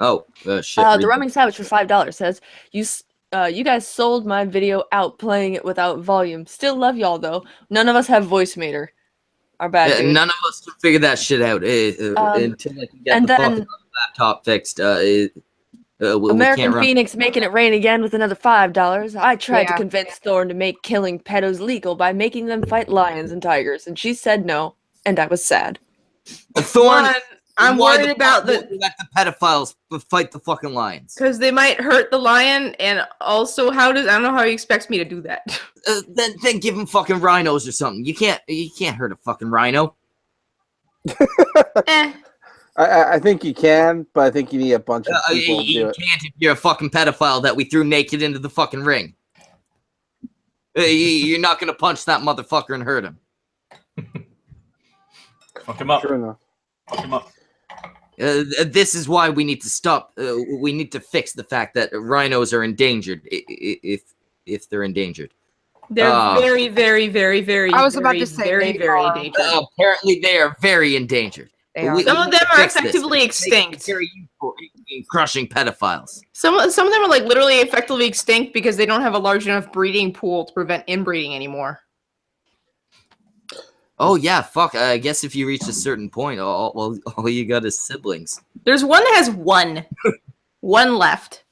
Oh, shit. The Roaming Savage for $5 says, you guys sold my video out playing it without volume. Still love y'all though. None of us have voice meter. Our bad. Dude. None of us can figure that shit out until I can get and the then- fucking laptop fixed. We American can't run. Phoenix making it rain again with another $5. I tried to Yeah. convince Thorn to make killing pedos legal by making them fight lions and tigers, and she said no, and I was sad. Thorn. One, I'm why worried the about fuck won't you let the pedophiles fight the fucking lions. because they might hurt the lion, and also I don't know how he expects me to do that. Then give them fucking rhinos or something. You can't hurt a fucking rhino. Eh. I think you can, but I think you need a bunch of You people to do it. can't if you're a fucking pedophile that we threw naked into the fucking ring. You're not gonna punch that motherfucker and hurt him. Fuck him up. True enough. Fuck him up. This is why we need to stop. We need to fix the fact that rhinos are endangered. If they're endangered, They're very, very, very, very. I was about very, to say very, they very are. dangerous. apparently they are very endangered. They are. Some of them are Fix this. effectively extinct. Very useful in crushing pedophiles. Some of them are like literally effectively extinct because they don't have a large enough breeding pool to prevent inbreeding anymore. Oh yeah, fuck. I guess if you reach a certain point, all you got is siblings. There's one that has one left.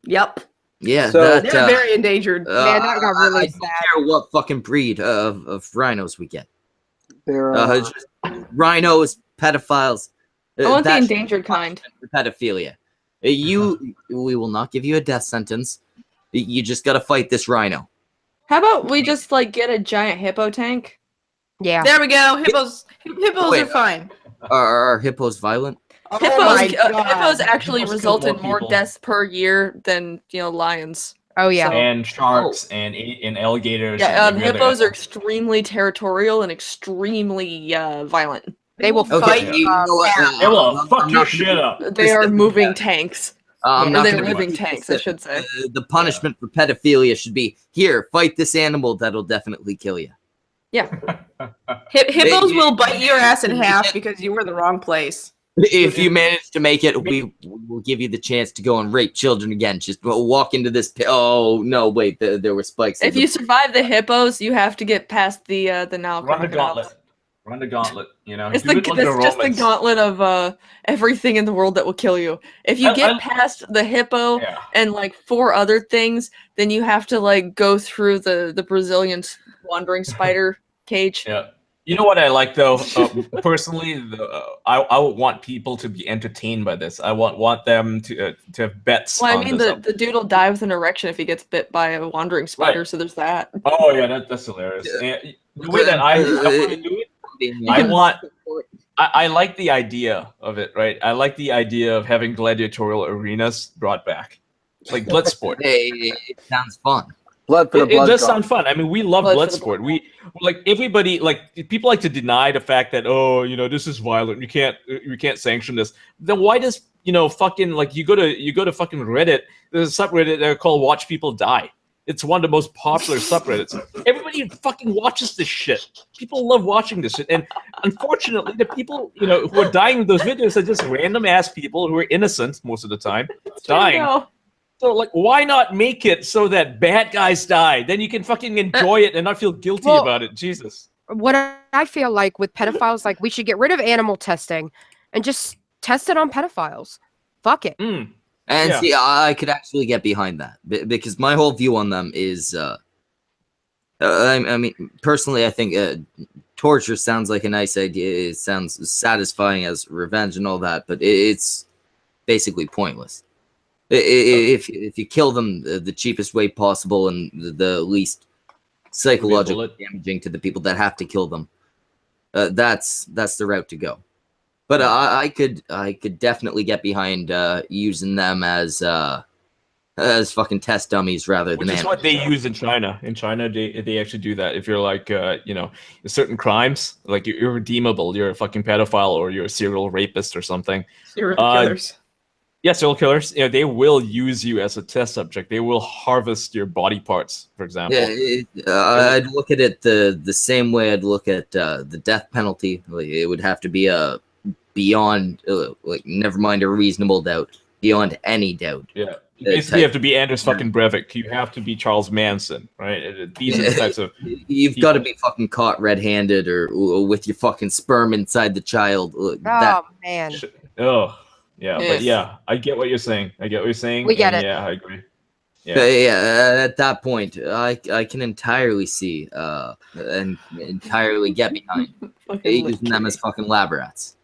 Yep. Yeah, So- They're very endangered. Man, that got really I sad. don't care what fucking breed of rhinos we get. There Just rhinos, pedophiles. I want the that should be endangered kind. punishment for pedophilia. We will not give you a death sentence. You just got to fight this rhino. How about we just like get a giant hippo tank? Yeah. There we go. Hippos Wait. are fine. Are hippos violent? Oh Hippos actually Hippos result kill in more more people. deaths per year than lions. Oh yeah. So- And sharks and alligators. Yeah, and every other hippos are animal. extremely territorial and extremely violent. They will Okay, fight. you know what? They will I'm fuck not your gonna shit be- up. They are moving tanks. I'm Or not they're gonna be living too tanks, I should say. The punishment for pedophilia should be here. Fight this animal that'll definitely kill you. Hippos will bite your ass in half because you were in the wrong place. If you manage to make it, we will give you the chance to go and rape children again. Just walk into this pit. Oh no! Wait, there were spikes. If you survive the hippos, you have to get past the Nile Run the crocodiles. gauntlet. Run the gauntlet. You know, It's do it like the just the Romans. gauntlet of everything in the world that will kill you. If you get past the hippo Yeah. and like 4 other things, then you have to like go through the Brazilian wandering spider cage. Yeah. You know what I like though, personally, I would want people to be entertained by this. I want them to have bets. Well, I on mean, this. the dude will die with an erection if he gets bit by a wandering spider. Right. So there's that. Oh yeah, that's hilarious. And the way that I want to do it, I like the idea of it, right? I like the idea of having gladiatorial arenas brought back, like blood sport. Hey, it sounds fun. blood for the It blood. does god. sound fun. I mean, we love Blood for blood the sport. We like everybody. Like people like to deny the fact that this is violent. You can't sanction this. Then why does fucking like you go to fucking Reddit? There's a subreddit called Watch People Die. It's one of the most popular subreddits. Everybody fucking watches this shit. People love watching this shit, and unfortunately, the people who are dying with those videos are just random ass people who are innocent most of the time, dying. No. So, like, why not make it so that bad guys die? Then you can fucking enjoy it and not feel guilty Well- about it. Jesus. What I feel like with pedophiles, like we should get rid of animal testing and just test it on pedophiles. Fuck it. Mm. And Yeah. see, I could actually get behind that because my whole view on them is, I mean, personally, I think torture sounds like a nice idea. It sounds satisfying as revenge and all that, but it's basically pointless. If you kill them the cheapest way possible and the least psychologically bullet. damaging to the people that have to kill them, that's the route to go. But I could definitely get behind using them as fucking test dummies rather than Which is animals. what they use in China. In China, they actually do that. If you're like, certain crimes, like you're irredeemable, you're a fucking pedophile or you're a serial rapist or something. Serial Uh, killers. Yeah, serial killers, they will use you as a test subject. They will harvest your body parts, for example. Yeah, I'd look at it the same way I'd look at the death penalty. Like, it would have to be a beyond, never mind a reasonable doubt, beyond any doubt. Yeah. You basically have to be Anders fucking Breivik. You have to be Charles Manson, right? These are the types of... You've got to be fucking caught red-handed or with your fucking sperm inside the child. Oh man. Oh, yeah. Yes. But yeah, I get what you're saying. We get and it. Yeah, I agree. But at that point, I can entirely see and entirely get behind Fucking using them as fucking lab rats.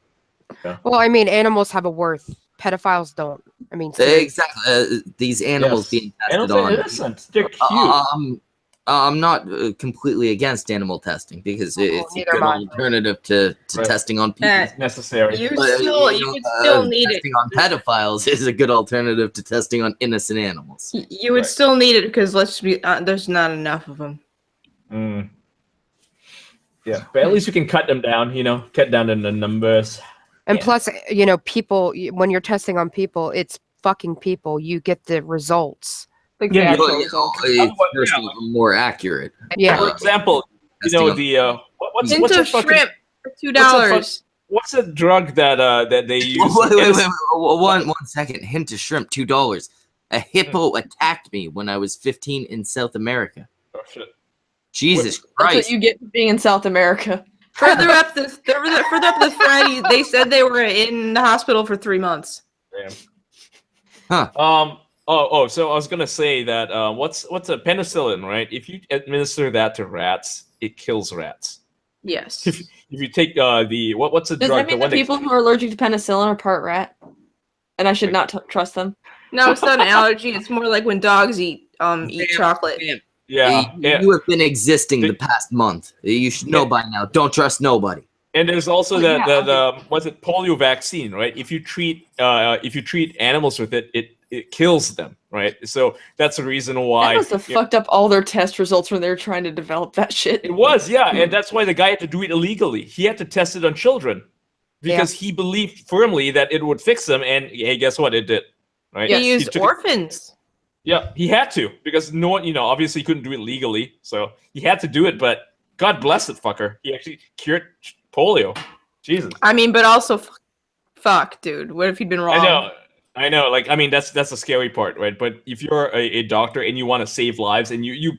Well, I mean, animals have a worth. Pedophiles don't. I mean, seriously. Exactly. These animals Yes. being Animals tested are on. innocent. They're cute. I'm not completely against animal testing because it's a neither good am I. alternative to Right. testing on people. Eh, It's necessary. you But, still, you you know, would still need it. testing on pedophiles is a good alternative to testing on innocent animals. You would Right. still need it because let's be. There's not enough of them. Mm. Yeah, but at least you can cut them down, cut down in the numbers. And Yeah. plus, people, when you're testing on people, it's fucking people. You get the results. Like Yeah, the actual But, results. it's But, first yeah. more accurate. Yeah. For example, Testing on- what's Hint a of fucking shrimp. For $2. What's a drug that they use? Wait, one second. Hint of shrimp, $2. A hippo attacked me when I was 15 in South America. Oh shit! Jesus That's Christ! what you get for being in South America. Further up the thread, they said they were in the hospital for 3 months. Damn. Huh. So I was gonna say that what's a penicillin, right? If you administer that to rats, it kills rats. Yes. If you take what's a Does drug? that mean the people who are allergic to penicillin are part rat? And I should not trust them? No, it's not an allergy. It's more like when dogs eat chocolate. Damn. Yeah, You have been existing the past month. You should know by now. Don't trust nobody. And there's also Oh, that yeah, what's it, polio vaccine, right? If you treat animals with it, it kills them, right? So that's the reason why That must have fucked up all their test results when they were trying to develop that shit. it was, yeah, and that's why the guy had to do it illegally. He had to test it on children because he believed firmly that it would fix them, and hey, guess what? It did, right? They used orphans. Yeah, he had to because no one, obviously couldn't do it legally, so he had to do it. But God bless it, fucker. He actually cured polio. Jesus. I mean, but also, fuck, dude. What if he'd been wrong? I know. Like, I mean, that's the scary part, right? But if you're a doctor and you want to save lives, and you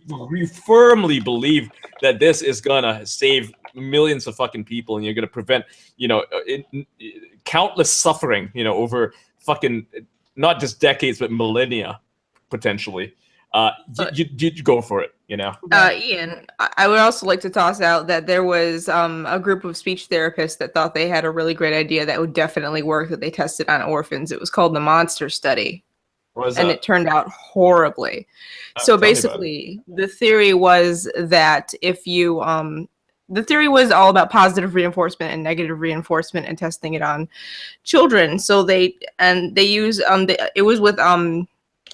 firmly believe that this is gonna save millions of fucking people, and you're gonna prevent, countless suffering, over fucking not just decades but millennia, potentially. You go for it, Ian, I would also like to toss out that there was a group of speech therapists that thought they had a really great idea that would definitely work that they tested on orphans. It was called the Monster Study. What was and that? it turned out horribly. So tell me about basically, the theory was that if you the theory was all about positive reinforcement and negative reinforcement and testing it on children. So they use it was with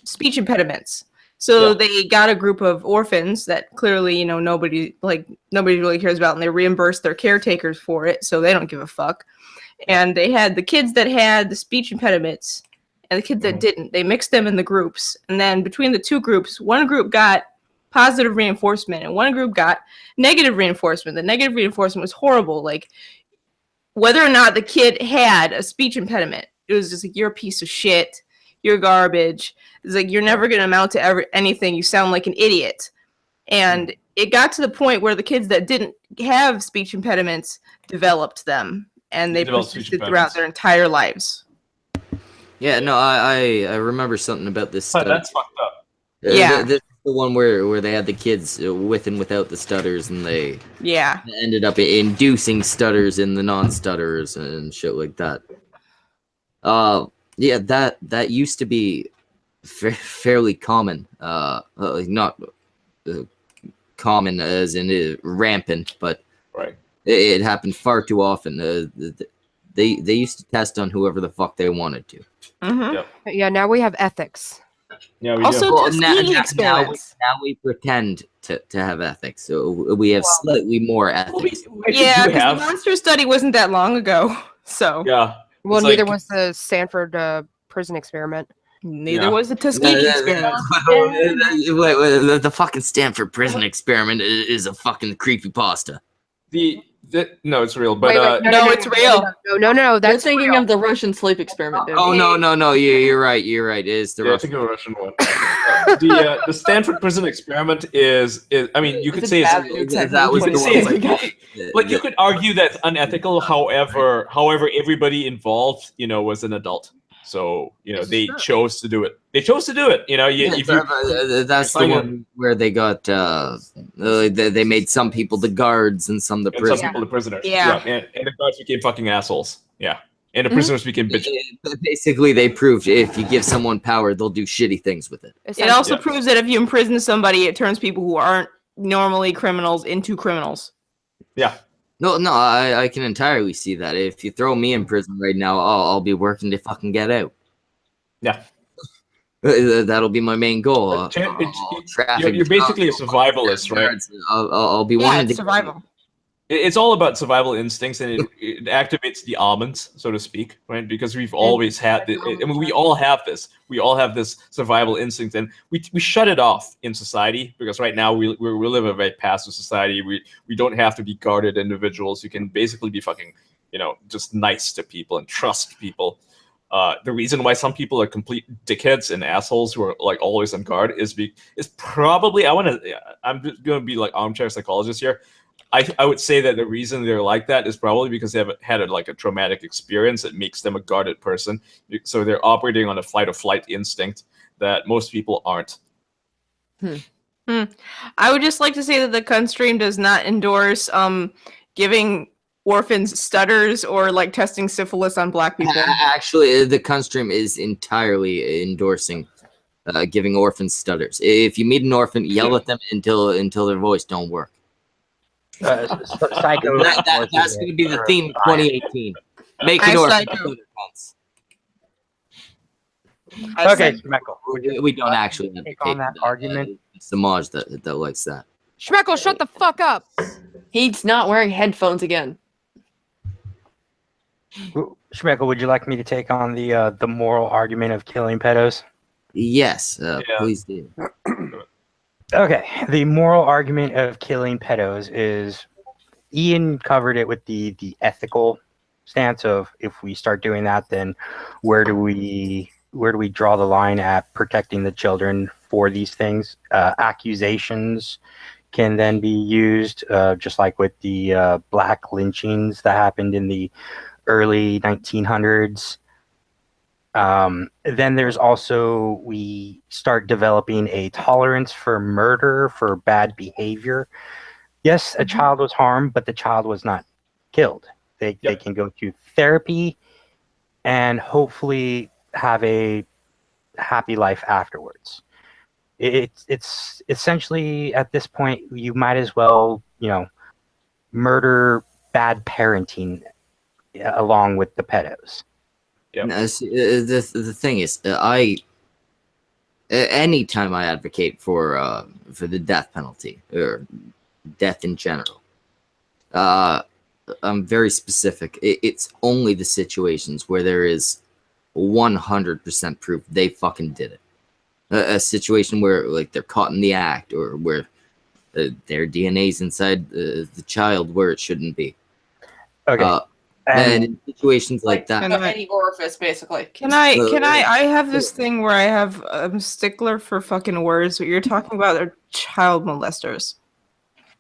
speech impediments. So they got a group of orphans that clearly, nobody really cares about, and they reimbursed their caretakers for it, so they don't give a fuck. And they had the kids that had the speech impediments and the kids that didn't. They mixed them in the groups, and then between the two groups, one group got positive reinforcement and one group got negative reinforcement. The negative reinforcement was horrible. Like, whether or not the kid had a speech impediment, it was just like, you're a piece of shit. You're garbage. It's like, you're never going to amount to anything. You sound like an idiot. And it got to the point where the kids that didn't have speech impediments developed them, and they persisted throughout their entire lives. Yeah, no, I remember something about this study. That's fucked up. Yeah. This is the one where they had the kids with and without the stutters, and they ended up inducing stutters in the non-stutterers and shit like that. Yeah, that used to be fairly common. Not common as in rampant, but it happened far too often. They used to test on whoever the fuck they wanted to. Mm-hmm. Yeah, now we have ethics. Yeah, we Also, do. Well, Tuskegee experiments. now we pretend to have ethics, so we have slightly more ethics. Yeah, because the monster study wasn't that long ago. So Yeah. Well, It's neither like- was the Stanford prison experiment. neither was the Tuskegee experiment. Wait, the fucking Stanford prison experiment is a fucking creepypasta. No, it's real, but No, it's real. No, You're that's thinking real. of the Russian sleep experiment, dude. Oh no, you're right. It is the yeah, I Russian. think the Russian one. The Stanford prison experiment is I mean, you could say bad it's news, that was you could the say one. like you could argue that's unethical. However, everybody involved, was an adult, so they chose to do it. If you That's the one where they got they made some people the guards and some the and some prisoners. people the prisoners, Yeah. and the guards became fucking assholes, and the prisoners became bitches. Basically, they proved if you give someone power, they'll do shitty things with it. It also proves that if you imprison somebody, it turns people who aren't normally criminals into criminals. Yeah. No, I can entirely see that. If you throw me in prison right now, I'll be working to fucking get out. Yeah. That'll be my main goal. You're basically a survivalist, right? I'll be wanting to survival. it's all about survival instincts, and it activates the almonds, so to speak, right? Because we've always had this. I mean, we all have this. We all have this survival instinct, and we shut it off in society because right now we live in a very passive society. We don't have to be guarded individuals. You can basically be fucking, just nice to people and trust people. The reason why some people are complete dickheads and assholes who are like always on guard is probably I'm just gonna be like armchair psychologist here. I would say that the reason they're like that is probably because they have had a traumatic experience that makes them a guarded person. So they're operating on a fight or flight instinct that most people aren't. I would just like to say that the Cunt Stream does not endorse giving orphans stutters or like testing syphilis on black people. Actually, the Cunt Stream is entirely endorsing giving orphans stutters. If you meet an orphan, yell at them until their voice don't work. Psycho. That's going to be the theme of 2018. Make an orphan stutter cunts. Okay, Schmeckle. We don't actually take on that argument. It's the Maj that likes that. Schmeckle, shut the fuck up. He's not wearing headphones again. Schmeckle, would you like me to take on the moral argument of killing pedos? Yes, please do. Okay, the moral argument of killing pedos is Ian covered it with the ethical stance of if we start doing that, then where do we draw the line at protecting the children for these things? Accusations can then be used, just like with the black lynchings that happened in the early 1900s. Then there's also, we start developing a tolerance for murder, for bad behavior. Yes, a child was harmed, but the child was not killed. They can go to therapy and hopefully have a happy life afterwards. It's essentially, at this point, you might as well, murder bad parenting along with the pedos. Yep. No, the thing is, anytime I advocate for the death penalty or death in general, I'm very specific. It's only the situations where there is 100% proof they fucking did it. A situation where like they're caught in the act, or where their DNA's inside the child where it shouldn't be. Okay. And in situations like that, any orifice, basically. Can I have this thing where I have a stickler for fucking words, but you're talking about are child molesters.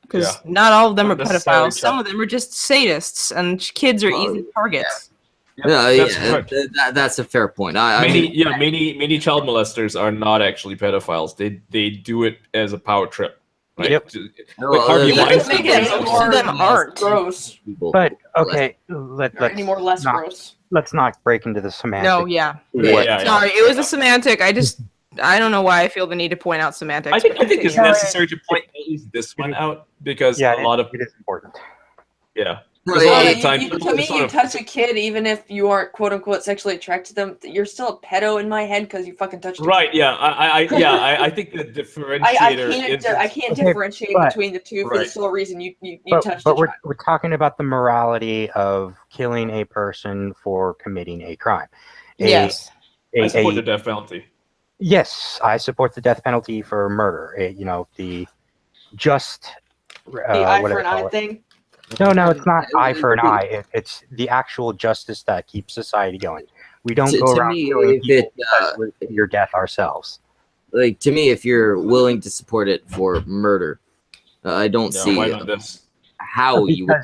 Because not all of them are pedophiles. Some of them are just sadists, and kids are easy targets. That's a fair point. Many child molesters are not actually pedophiles. They do it as a power trip. Right? Yep. Most of them aren't gross. But okay, let's not break into the semantics. No, sorry, it was a semantic. I don't know why I feel the need to point out semantics. I think it's necessary to point at least this one out because a lot of it is important. Yeah. To me, you touch a kid, even if you aren't "quote unquote" sexually attracted to them, you're still a pedo in my head because you fucking touched. Right? Yeah. I think the differentiator. I can't differentiate between the two for the sole reason you touched. But we're talking about the morality of killing a person for committing a crime. Yes. I support the death penalty. Yes, I support the death penalty for murder. The just the eye for an eye thing. No, it's not eye for an eye. It's the actual justice that keeps society going. We don't go around killing people with your death ourselves. Like, to me, if you're willing to support it for murder, I don't see how you would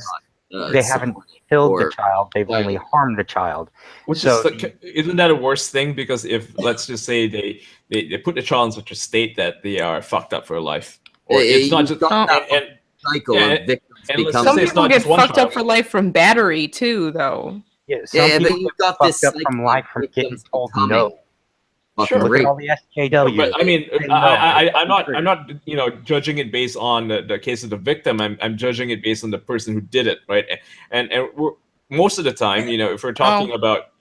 not. They haven't killed the child; they've only harmed the child. Isn't that a worse thing? Because if, let's just say, they put the child in such a state that they are fucked up for life, or it's not just cycle of victims. Some people get fucked up for life from battery too, though. Yeah, but you got this up from life from getting told no. Sure. Look at all the SJW. But I mean, I'm not judging it based on the case of the victim. I'm judging it based on the person who did it, right? And most of the time, if we're talking about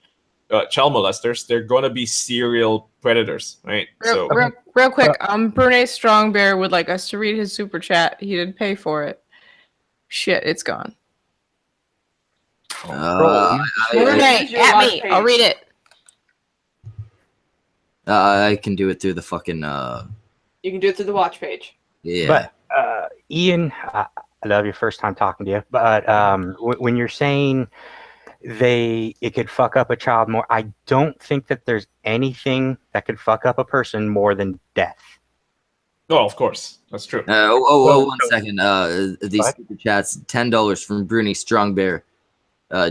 child molesters, they're gonna be serial predators, right? Real quick, Brune Strong Bear would like us to read his super chat. He didn't pay for it. Shit, it's gone. Renee, At me. I'll read it. I can do it through the fucking You can do it through the watch page. yeah. But Ian, I love your first time talking to you. But when you're saying it could fuck up a child more, I don't think that there's anything that could fuck up a person more than death. Oh, of course, that's true. One second. These super chats. $10 from Bruni Strong Bear.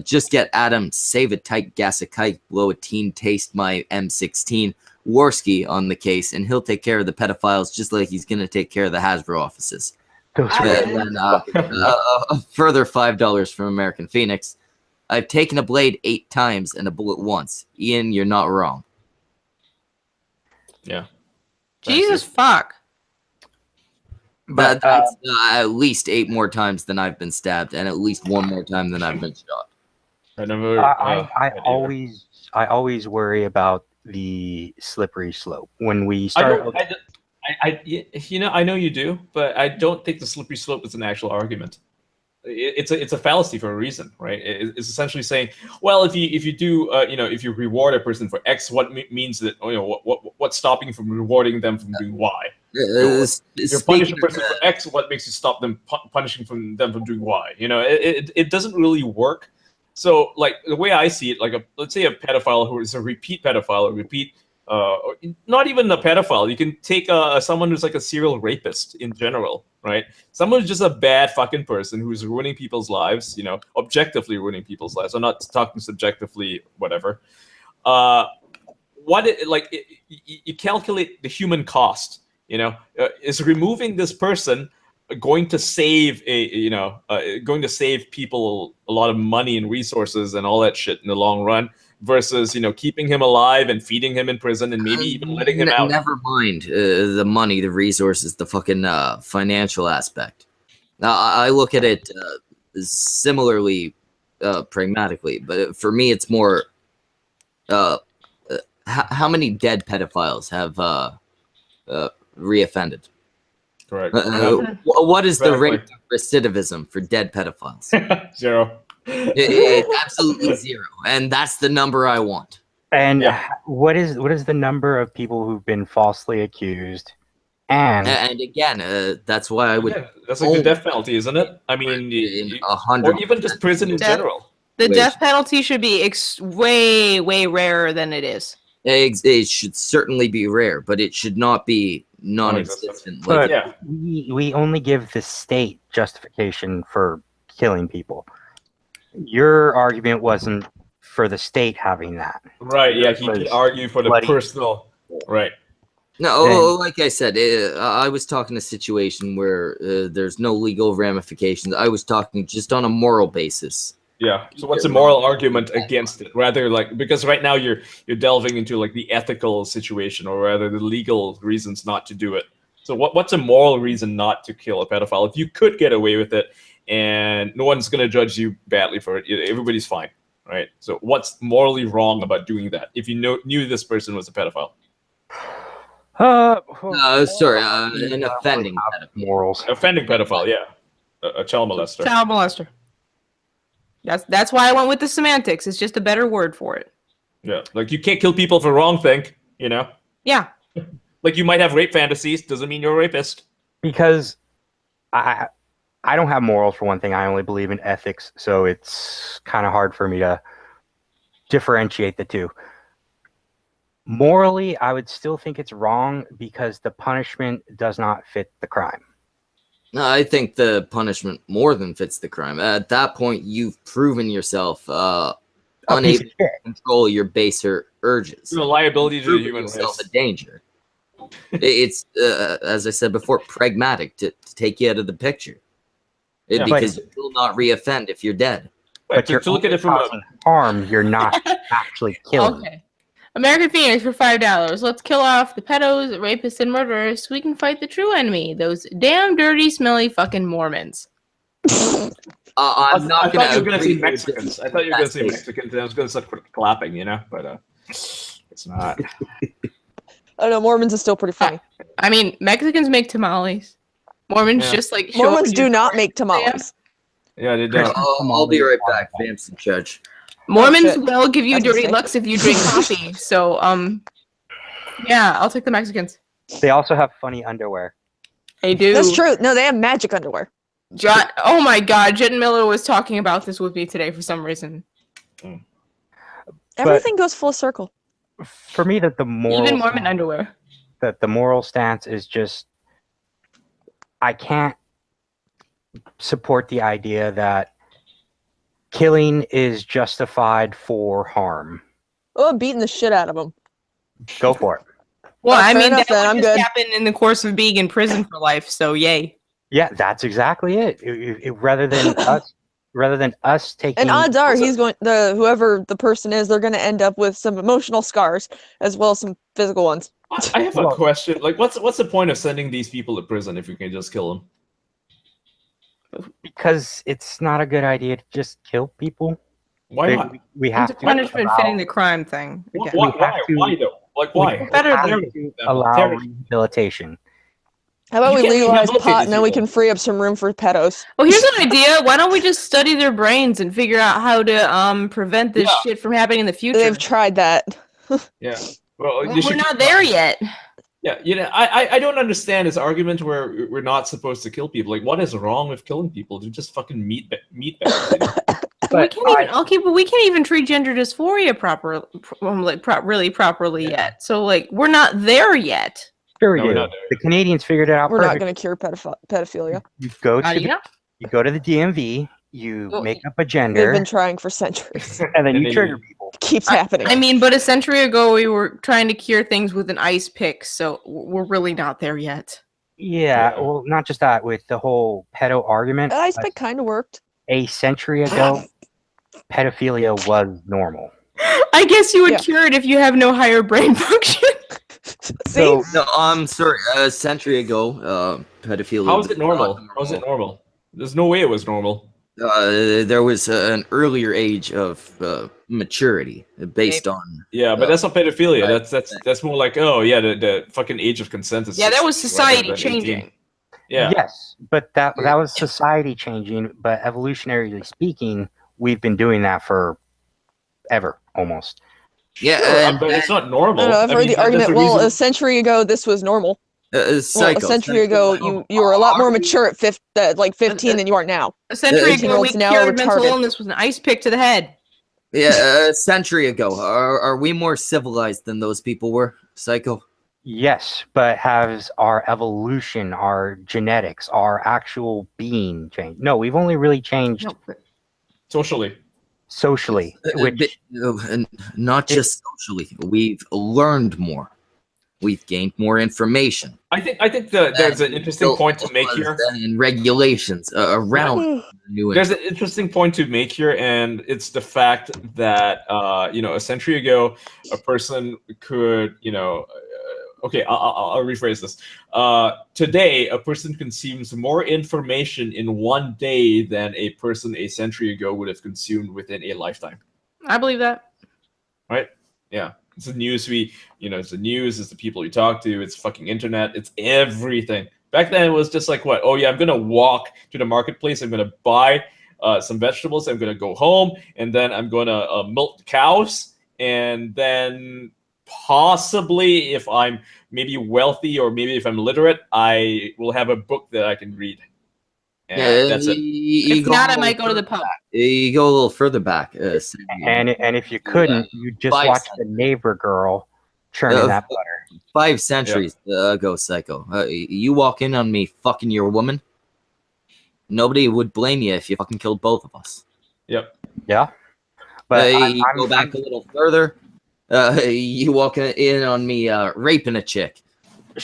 Just get Adam, save a tight gas a kite, blow a teen, taste my M16 Warski on the case, and he'll take care of the pedophiles just like he's gonna take care of the Hasbro offices. Those And were- then a further $5 from American Phoenix. I've taken a blade 8 times and a bullet once. Ian, you're not wrong. Yeah. Jesus fuck. But That's at least 8 more times than I've been stabbed, and at least 1 more time than I've been shot. I never. I always worry about the slippery slope when we start. I know you do, but I don't think the slippery slope is an actual argument. It's a fallacy for a reason, right? It's essentially saying, well, if you do, if you reward a person for X, what means that, what's stopping you from rewarding them from doing Y? You're punishing a person for X, what makes you stop them punishing them from doing Y? It doesn't really work. So, like, the way I see it, like, let's say a pedophile who is a repeat pedophile, not even a pedophile. You can take someone who's like a serial rapist in general, right? Someone who's just a bad fucking person who's ruining people's lives, objectively ruining people's lives. I'm not talking subjectively, whatever. You calculate the human cost. Is removing this person going to save people a lot of money and resources and all that shit in the long run? Versus, keeping him alive and feeding him in prison and maybe even letting him out. Never mind the money, the resources, the fucking financial aspect. Now, I look at it similarly, pragmatically, but for me, it's more how many dead pedophiles have reoffended? Correct. What is the rate of recidivism for dead pedophiles? 0. It's absolutely 0, and that's the number I want. And what is the number of people who've been falsely accused? And again, that's why I would. Yeah, that's like the death penalty, isn't it? I mean, 100, or even just prison in general. The death penalty should be way, way rarer than it is. It should certainly be rare, but it should not be non-existent. But we only give the state justification for killing people. Your argument wasn't for the state having that. Right, yeah, he could argue for the personal. Right. No, like I said, I was talking a situation where there's no legal ramifications. I was talking just on a moral basis. Yeah. So what's a moral argument against it? Rather, because right now you're delving into like the ethical situation, or rather the legal reasons not to do it. So what's a moral reason not to kill a pedophile if you could get away with it and no one's gonna judge you badly for it? Everybody's fine, right? So what's morally wrong about doing that if you knew this person was a pedophile? An offending pedophile. Morals. Offending pedophile, yeah. A child molester. Child molester. That's why I went with the semantics. It's just a better word for it. Yeah, like you can't kill people for wrong thing, Yeah. Like you might have rape fantasies, doesn't mean you're a rapist. Because I don't have morals, for one thing. I only believe in ethics, so it's kind of hard for me to differentiate the two. Morally, I would still think it's wrong because the punishment does not fit the crime. No, I think the punishment more than fits the crime. At that point, you've proven yourself unable to control your baser urges. The liability to the human yourself race. a danger. It's as I said before, pragmatic to take you out of the picture. Because you will not reoffend if you're dead. But you're to look at it from harm. You're not actually killing. Okay. American Phoenix for $5. Let's kill off the pedos, rapists, and murderers so we can fight the true enemy, those damn dirty, smelly fucking Mormons. I'm not I thought you were going to say Mexicans. I thought you were going to say Mexicans. And I was going to start clapping, but it's not. I don't know. Mormons is still pretty funny. I mean, Mexicans make tamales. Mormons just like Mormons do not make tamales. Yeah, they don't. I'll be right back, Vamps and Judge. Mormons shit. will give you That's dirty insane. looks if you drink coffee. So, yeah, I'll take the Mexicans. They also have funny underwear. They do. That's true. No, they have magic underwear. Oh my God, Jen Miller was talking about this with me today for some reason. Everything goes full circle. For me, that the moral Even Mormon underwear. that the moral stance is just, I can't support the idea that killing is justified for harm. Oh, I'm beating the shit out of them. Go for it. Well, Oh, I fair mean, enough that then, would I'm just good. happen in the course of being in prison for life. So, yay. Yeah, that's exactly it. Rather than us taking, And odds are he's going whoever the person is, they're gonna end up with some emotional scars as well as some physical ones. I have a question. Like, what's the point of sending these people to prison if you can just kill them? because it's not a good idea to just kill people. Why not? We have It's a to punishment allow- fitting the crime thing. Again. Why though? Like, why? we Better have than- to allow rehabilitation. How about You we can't legalize rehabilitate pot these and then we people. can free up some room for pedos? Well, here's an idea. Why don't we just study their brains and figure out how to prevent this shit from happening in the future? They've tried that. Yeah. Well, Well, we're not there yet. Yeah, I don't understand this argument where we're not supposed to kill people. Like, what is wrong with killing people? They're just fucking meat bags. We can't even but we can't even treat gender dysphoria really properly yet. So like we're not there yet. Sure, No, we're you. not there The Canadians figured it out. We're not perfect. going to cure pedophilia. You go to You know? you go to the DMV. You Well, make up a They've gender, been trying for centuries. and then And you then trigger you- people. Keeps happening. I mean, but a century ago we were trying to cure things with an ice pick, so we're really not there yet. Yeah, Yeah. well, not just that. With the whole pedo argument, Ice pick kind of worked. a century ago, pedophilia was normal. I guess you would Yeah. cure it if you have no higher brain function. See? So No, I'm sorry. A century ago, pedophilia. How is it was not normal? How is it normal? There's no way it was normal. There was an earlier age of maturity based on. Yeah, but that's not pedophilia. Right. That's more like, oh yeah, the fucking age of consent is Yeah, that was 16 rather society than 18. changing. Yeah. yes, but that was society changing. But evolutionarily speaking, we've been doing that for ever almost. Yeah, Sure, and but it's not normal. I don't know, I've I heard mean, the that's argument, the well, reason- a century ago this was normal. Well, psycho. a century ago you were a lot more mature at 15 than you are now. A century ago we 18-year-olds now are cured mental retarded. illness with an ice pick to the head. Yeah, a century ago. Are we more civilized than those people were? Psycho. Yes, but has our evolution, our genetics, our actual being changed? No, we've only really changed socially. socially, which And not just socially. We've learned more. We've gained more information. I think that there's an interesting point to make here. And regulations around the new. There's an interesting point to make here, and it's the fact that a century ago, a person could, okay, I'll rephrase this. Today, a person consumes more information in one day than a person a century ago would have consumed within a lifetime. I believe that. Right? Yeah. It's the news it's the news, it's the people you talk to, it's fucking internet, it's everything. Back then it was just like, what? Oh yeah, I'm gonna walk to the marketplace, I'm gonna buy some vegetables, I'm gonna go home, and then I'm gonna milk the cows, and then possibly if I'm maybe wealthy or maybe if I'm literate, I will have a book that I can read. And that's it. If not, I might go to the pub. You go a little further back. and if you couldn't, you just 5 watch the neighbor girl churning that butter. 5 centuries ago, Psycho. You walk in on me fucking your woman. Nobody would blame you if you fucking killed both of us. Yep. Yeah, but You go back a little further. You walk in on me raping a chick,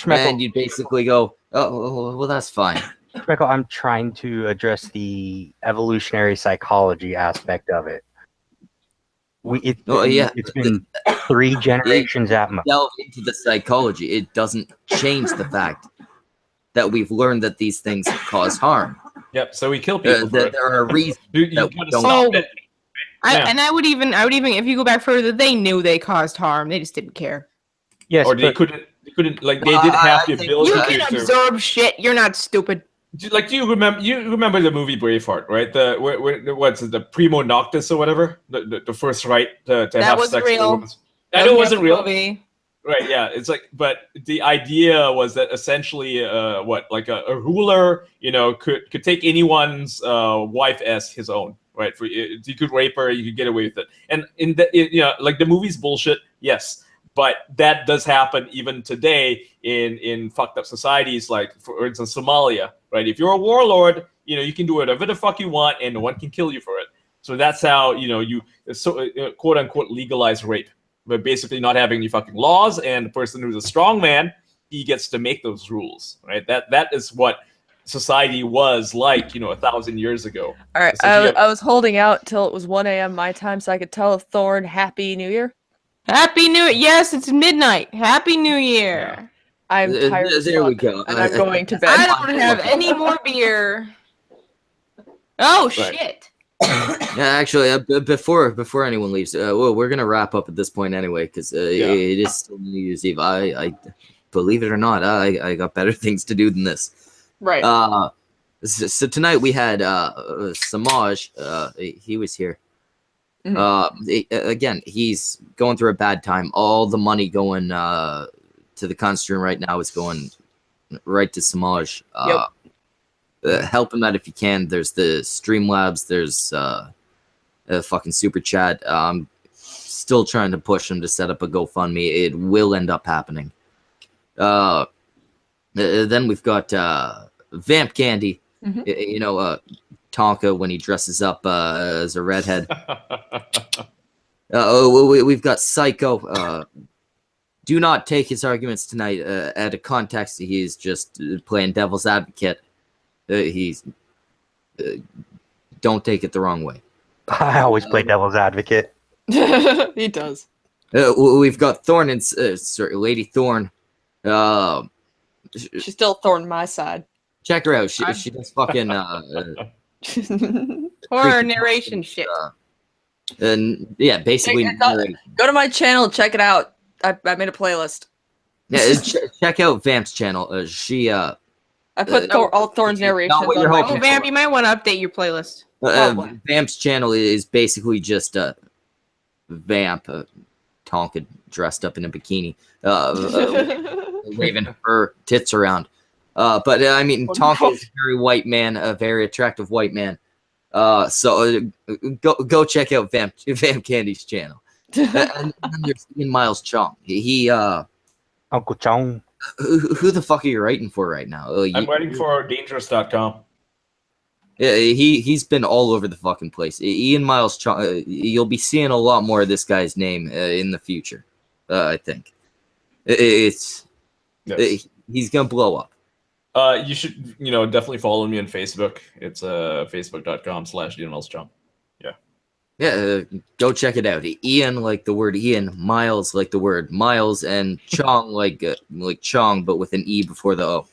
and you basically go, "Oh, well, that's fine." Schmeckle, I'm trying to address the evolutionary psychology aspect of it. It's been 3 generations at most. Delve into the psychology. It doesn't change the fact that we've learned that these things cause harm. Yep. So we kill people. There are reasons You that we gotta don't. stop it. And I would even, if you go back further, they knew they caused harm. They just didn't care. Yes, Or they couldn't like they did have the ability You can to. absorb shit. You're not stupid. do you remember the movie Braveheart, right? What's it, the Primo Noctis or whatever? The first right to That have wasn't sex with a real. woman. I know it wasn't real. Movie. Right, yeah. It's like, but the idea was that essentially, a ruler, could take anyone's wife as his own, right? You could rape her, you could get away with it. And like the movie's bullshit, yes, but that does happen even today in fucked up societies, like for instance Somalia, right? If you're a warlord, you can do whatever the fuck you want, and no one can kill you for it. So that's how you quote unquote legalize rape. But basically not having any fucking laws, and the person who's a strong man, he gets to make those rules, right? That is what society was like, 1,000 years ago. All right, I was holding out till it was 1 a.m. my time so I could tell Thorn Happy New Year. Happy New Year! Yes, it's midnight. Happy New Year! Yeah. I'm tired as There we fuck, go. and I'm going to bed. I don't have any more beer. Oh Right. shit! Yeah, actually, before anyone leaves, well, we're gonna wrap up at this point anyway, because it is still New Year's Eve. I believe it or not, I got better things to do than this. Right. So tonight we had Samaj. He was here. Again, he's going through a bad time. All the money going to the Construm right now is going right to Samaj. Help him out if you can. There's the Streamlabs. There's a fucking super chat. I'm still trying to push him to set up a GoFundMe. It will end up happening. Then we've got Vamp Candy. Tonka when he dresses up as a redhead. We've got Psycho. Do not take his arguments tonight out of context. He's just playing devil's advocate. Don't take it the wrong way. I always play devil's advocate. He does. We've got Thorn and Lady Thorn. She's still Thorn my side. Check her out. She does fucking Horror narration shit. And yeah, basically. Go to my channel, check it out. I made a playlist. Yeah, check out Vamp's channel. I put all Thorn's narrations what you're on my hoping Oh, Vamp, you might want to update your playlist. Vamp's channel is basically just Vamp, Tonka dressed up in a bikini, waving her tits around. But I mean, Tonka is a very white man, a very attractive white man. So go check out Vamp Candy's channel. And then there's Ian Miles Cheong. He Uncle Cheong. Who the fuck are you writing for right now? I'm writing for dangerous.com. Yeah, he's been all over the fucking place. Ian Miles Cheong. You'll be seeing a lot more of this guy's name in the future. I think he's gonna blow up. You should, definitely follow me on Facebook. It's facebook.com/IanMilesChong. Yeah, go check it out. Ian like the word Ian, Miles like the word Miles, and Chong like Chong, but with an E before the O.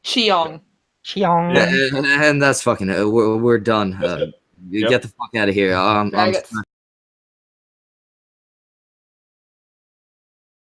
Cheong. Cheong. And that's fucking it. We're done. Get the fuck out of here. I'm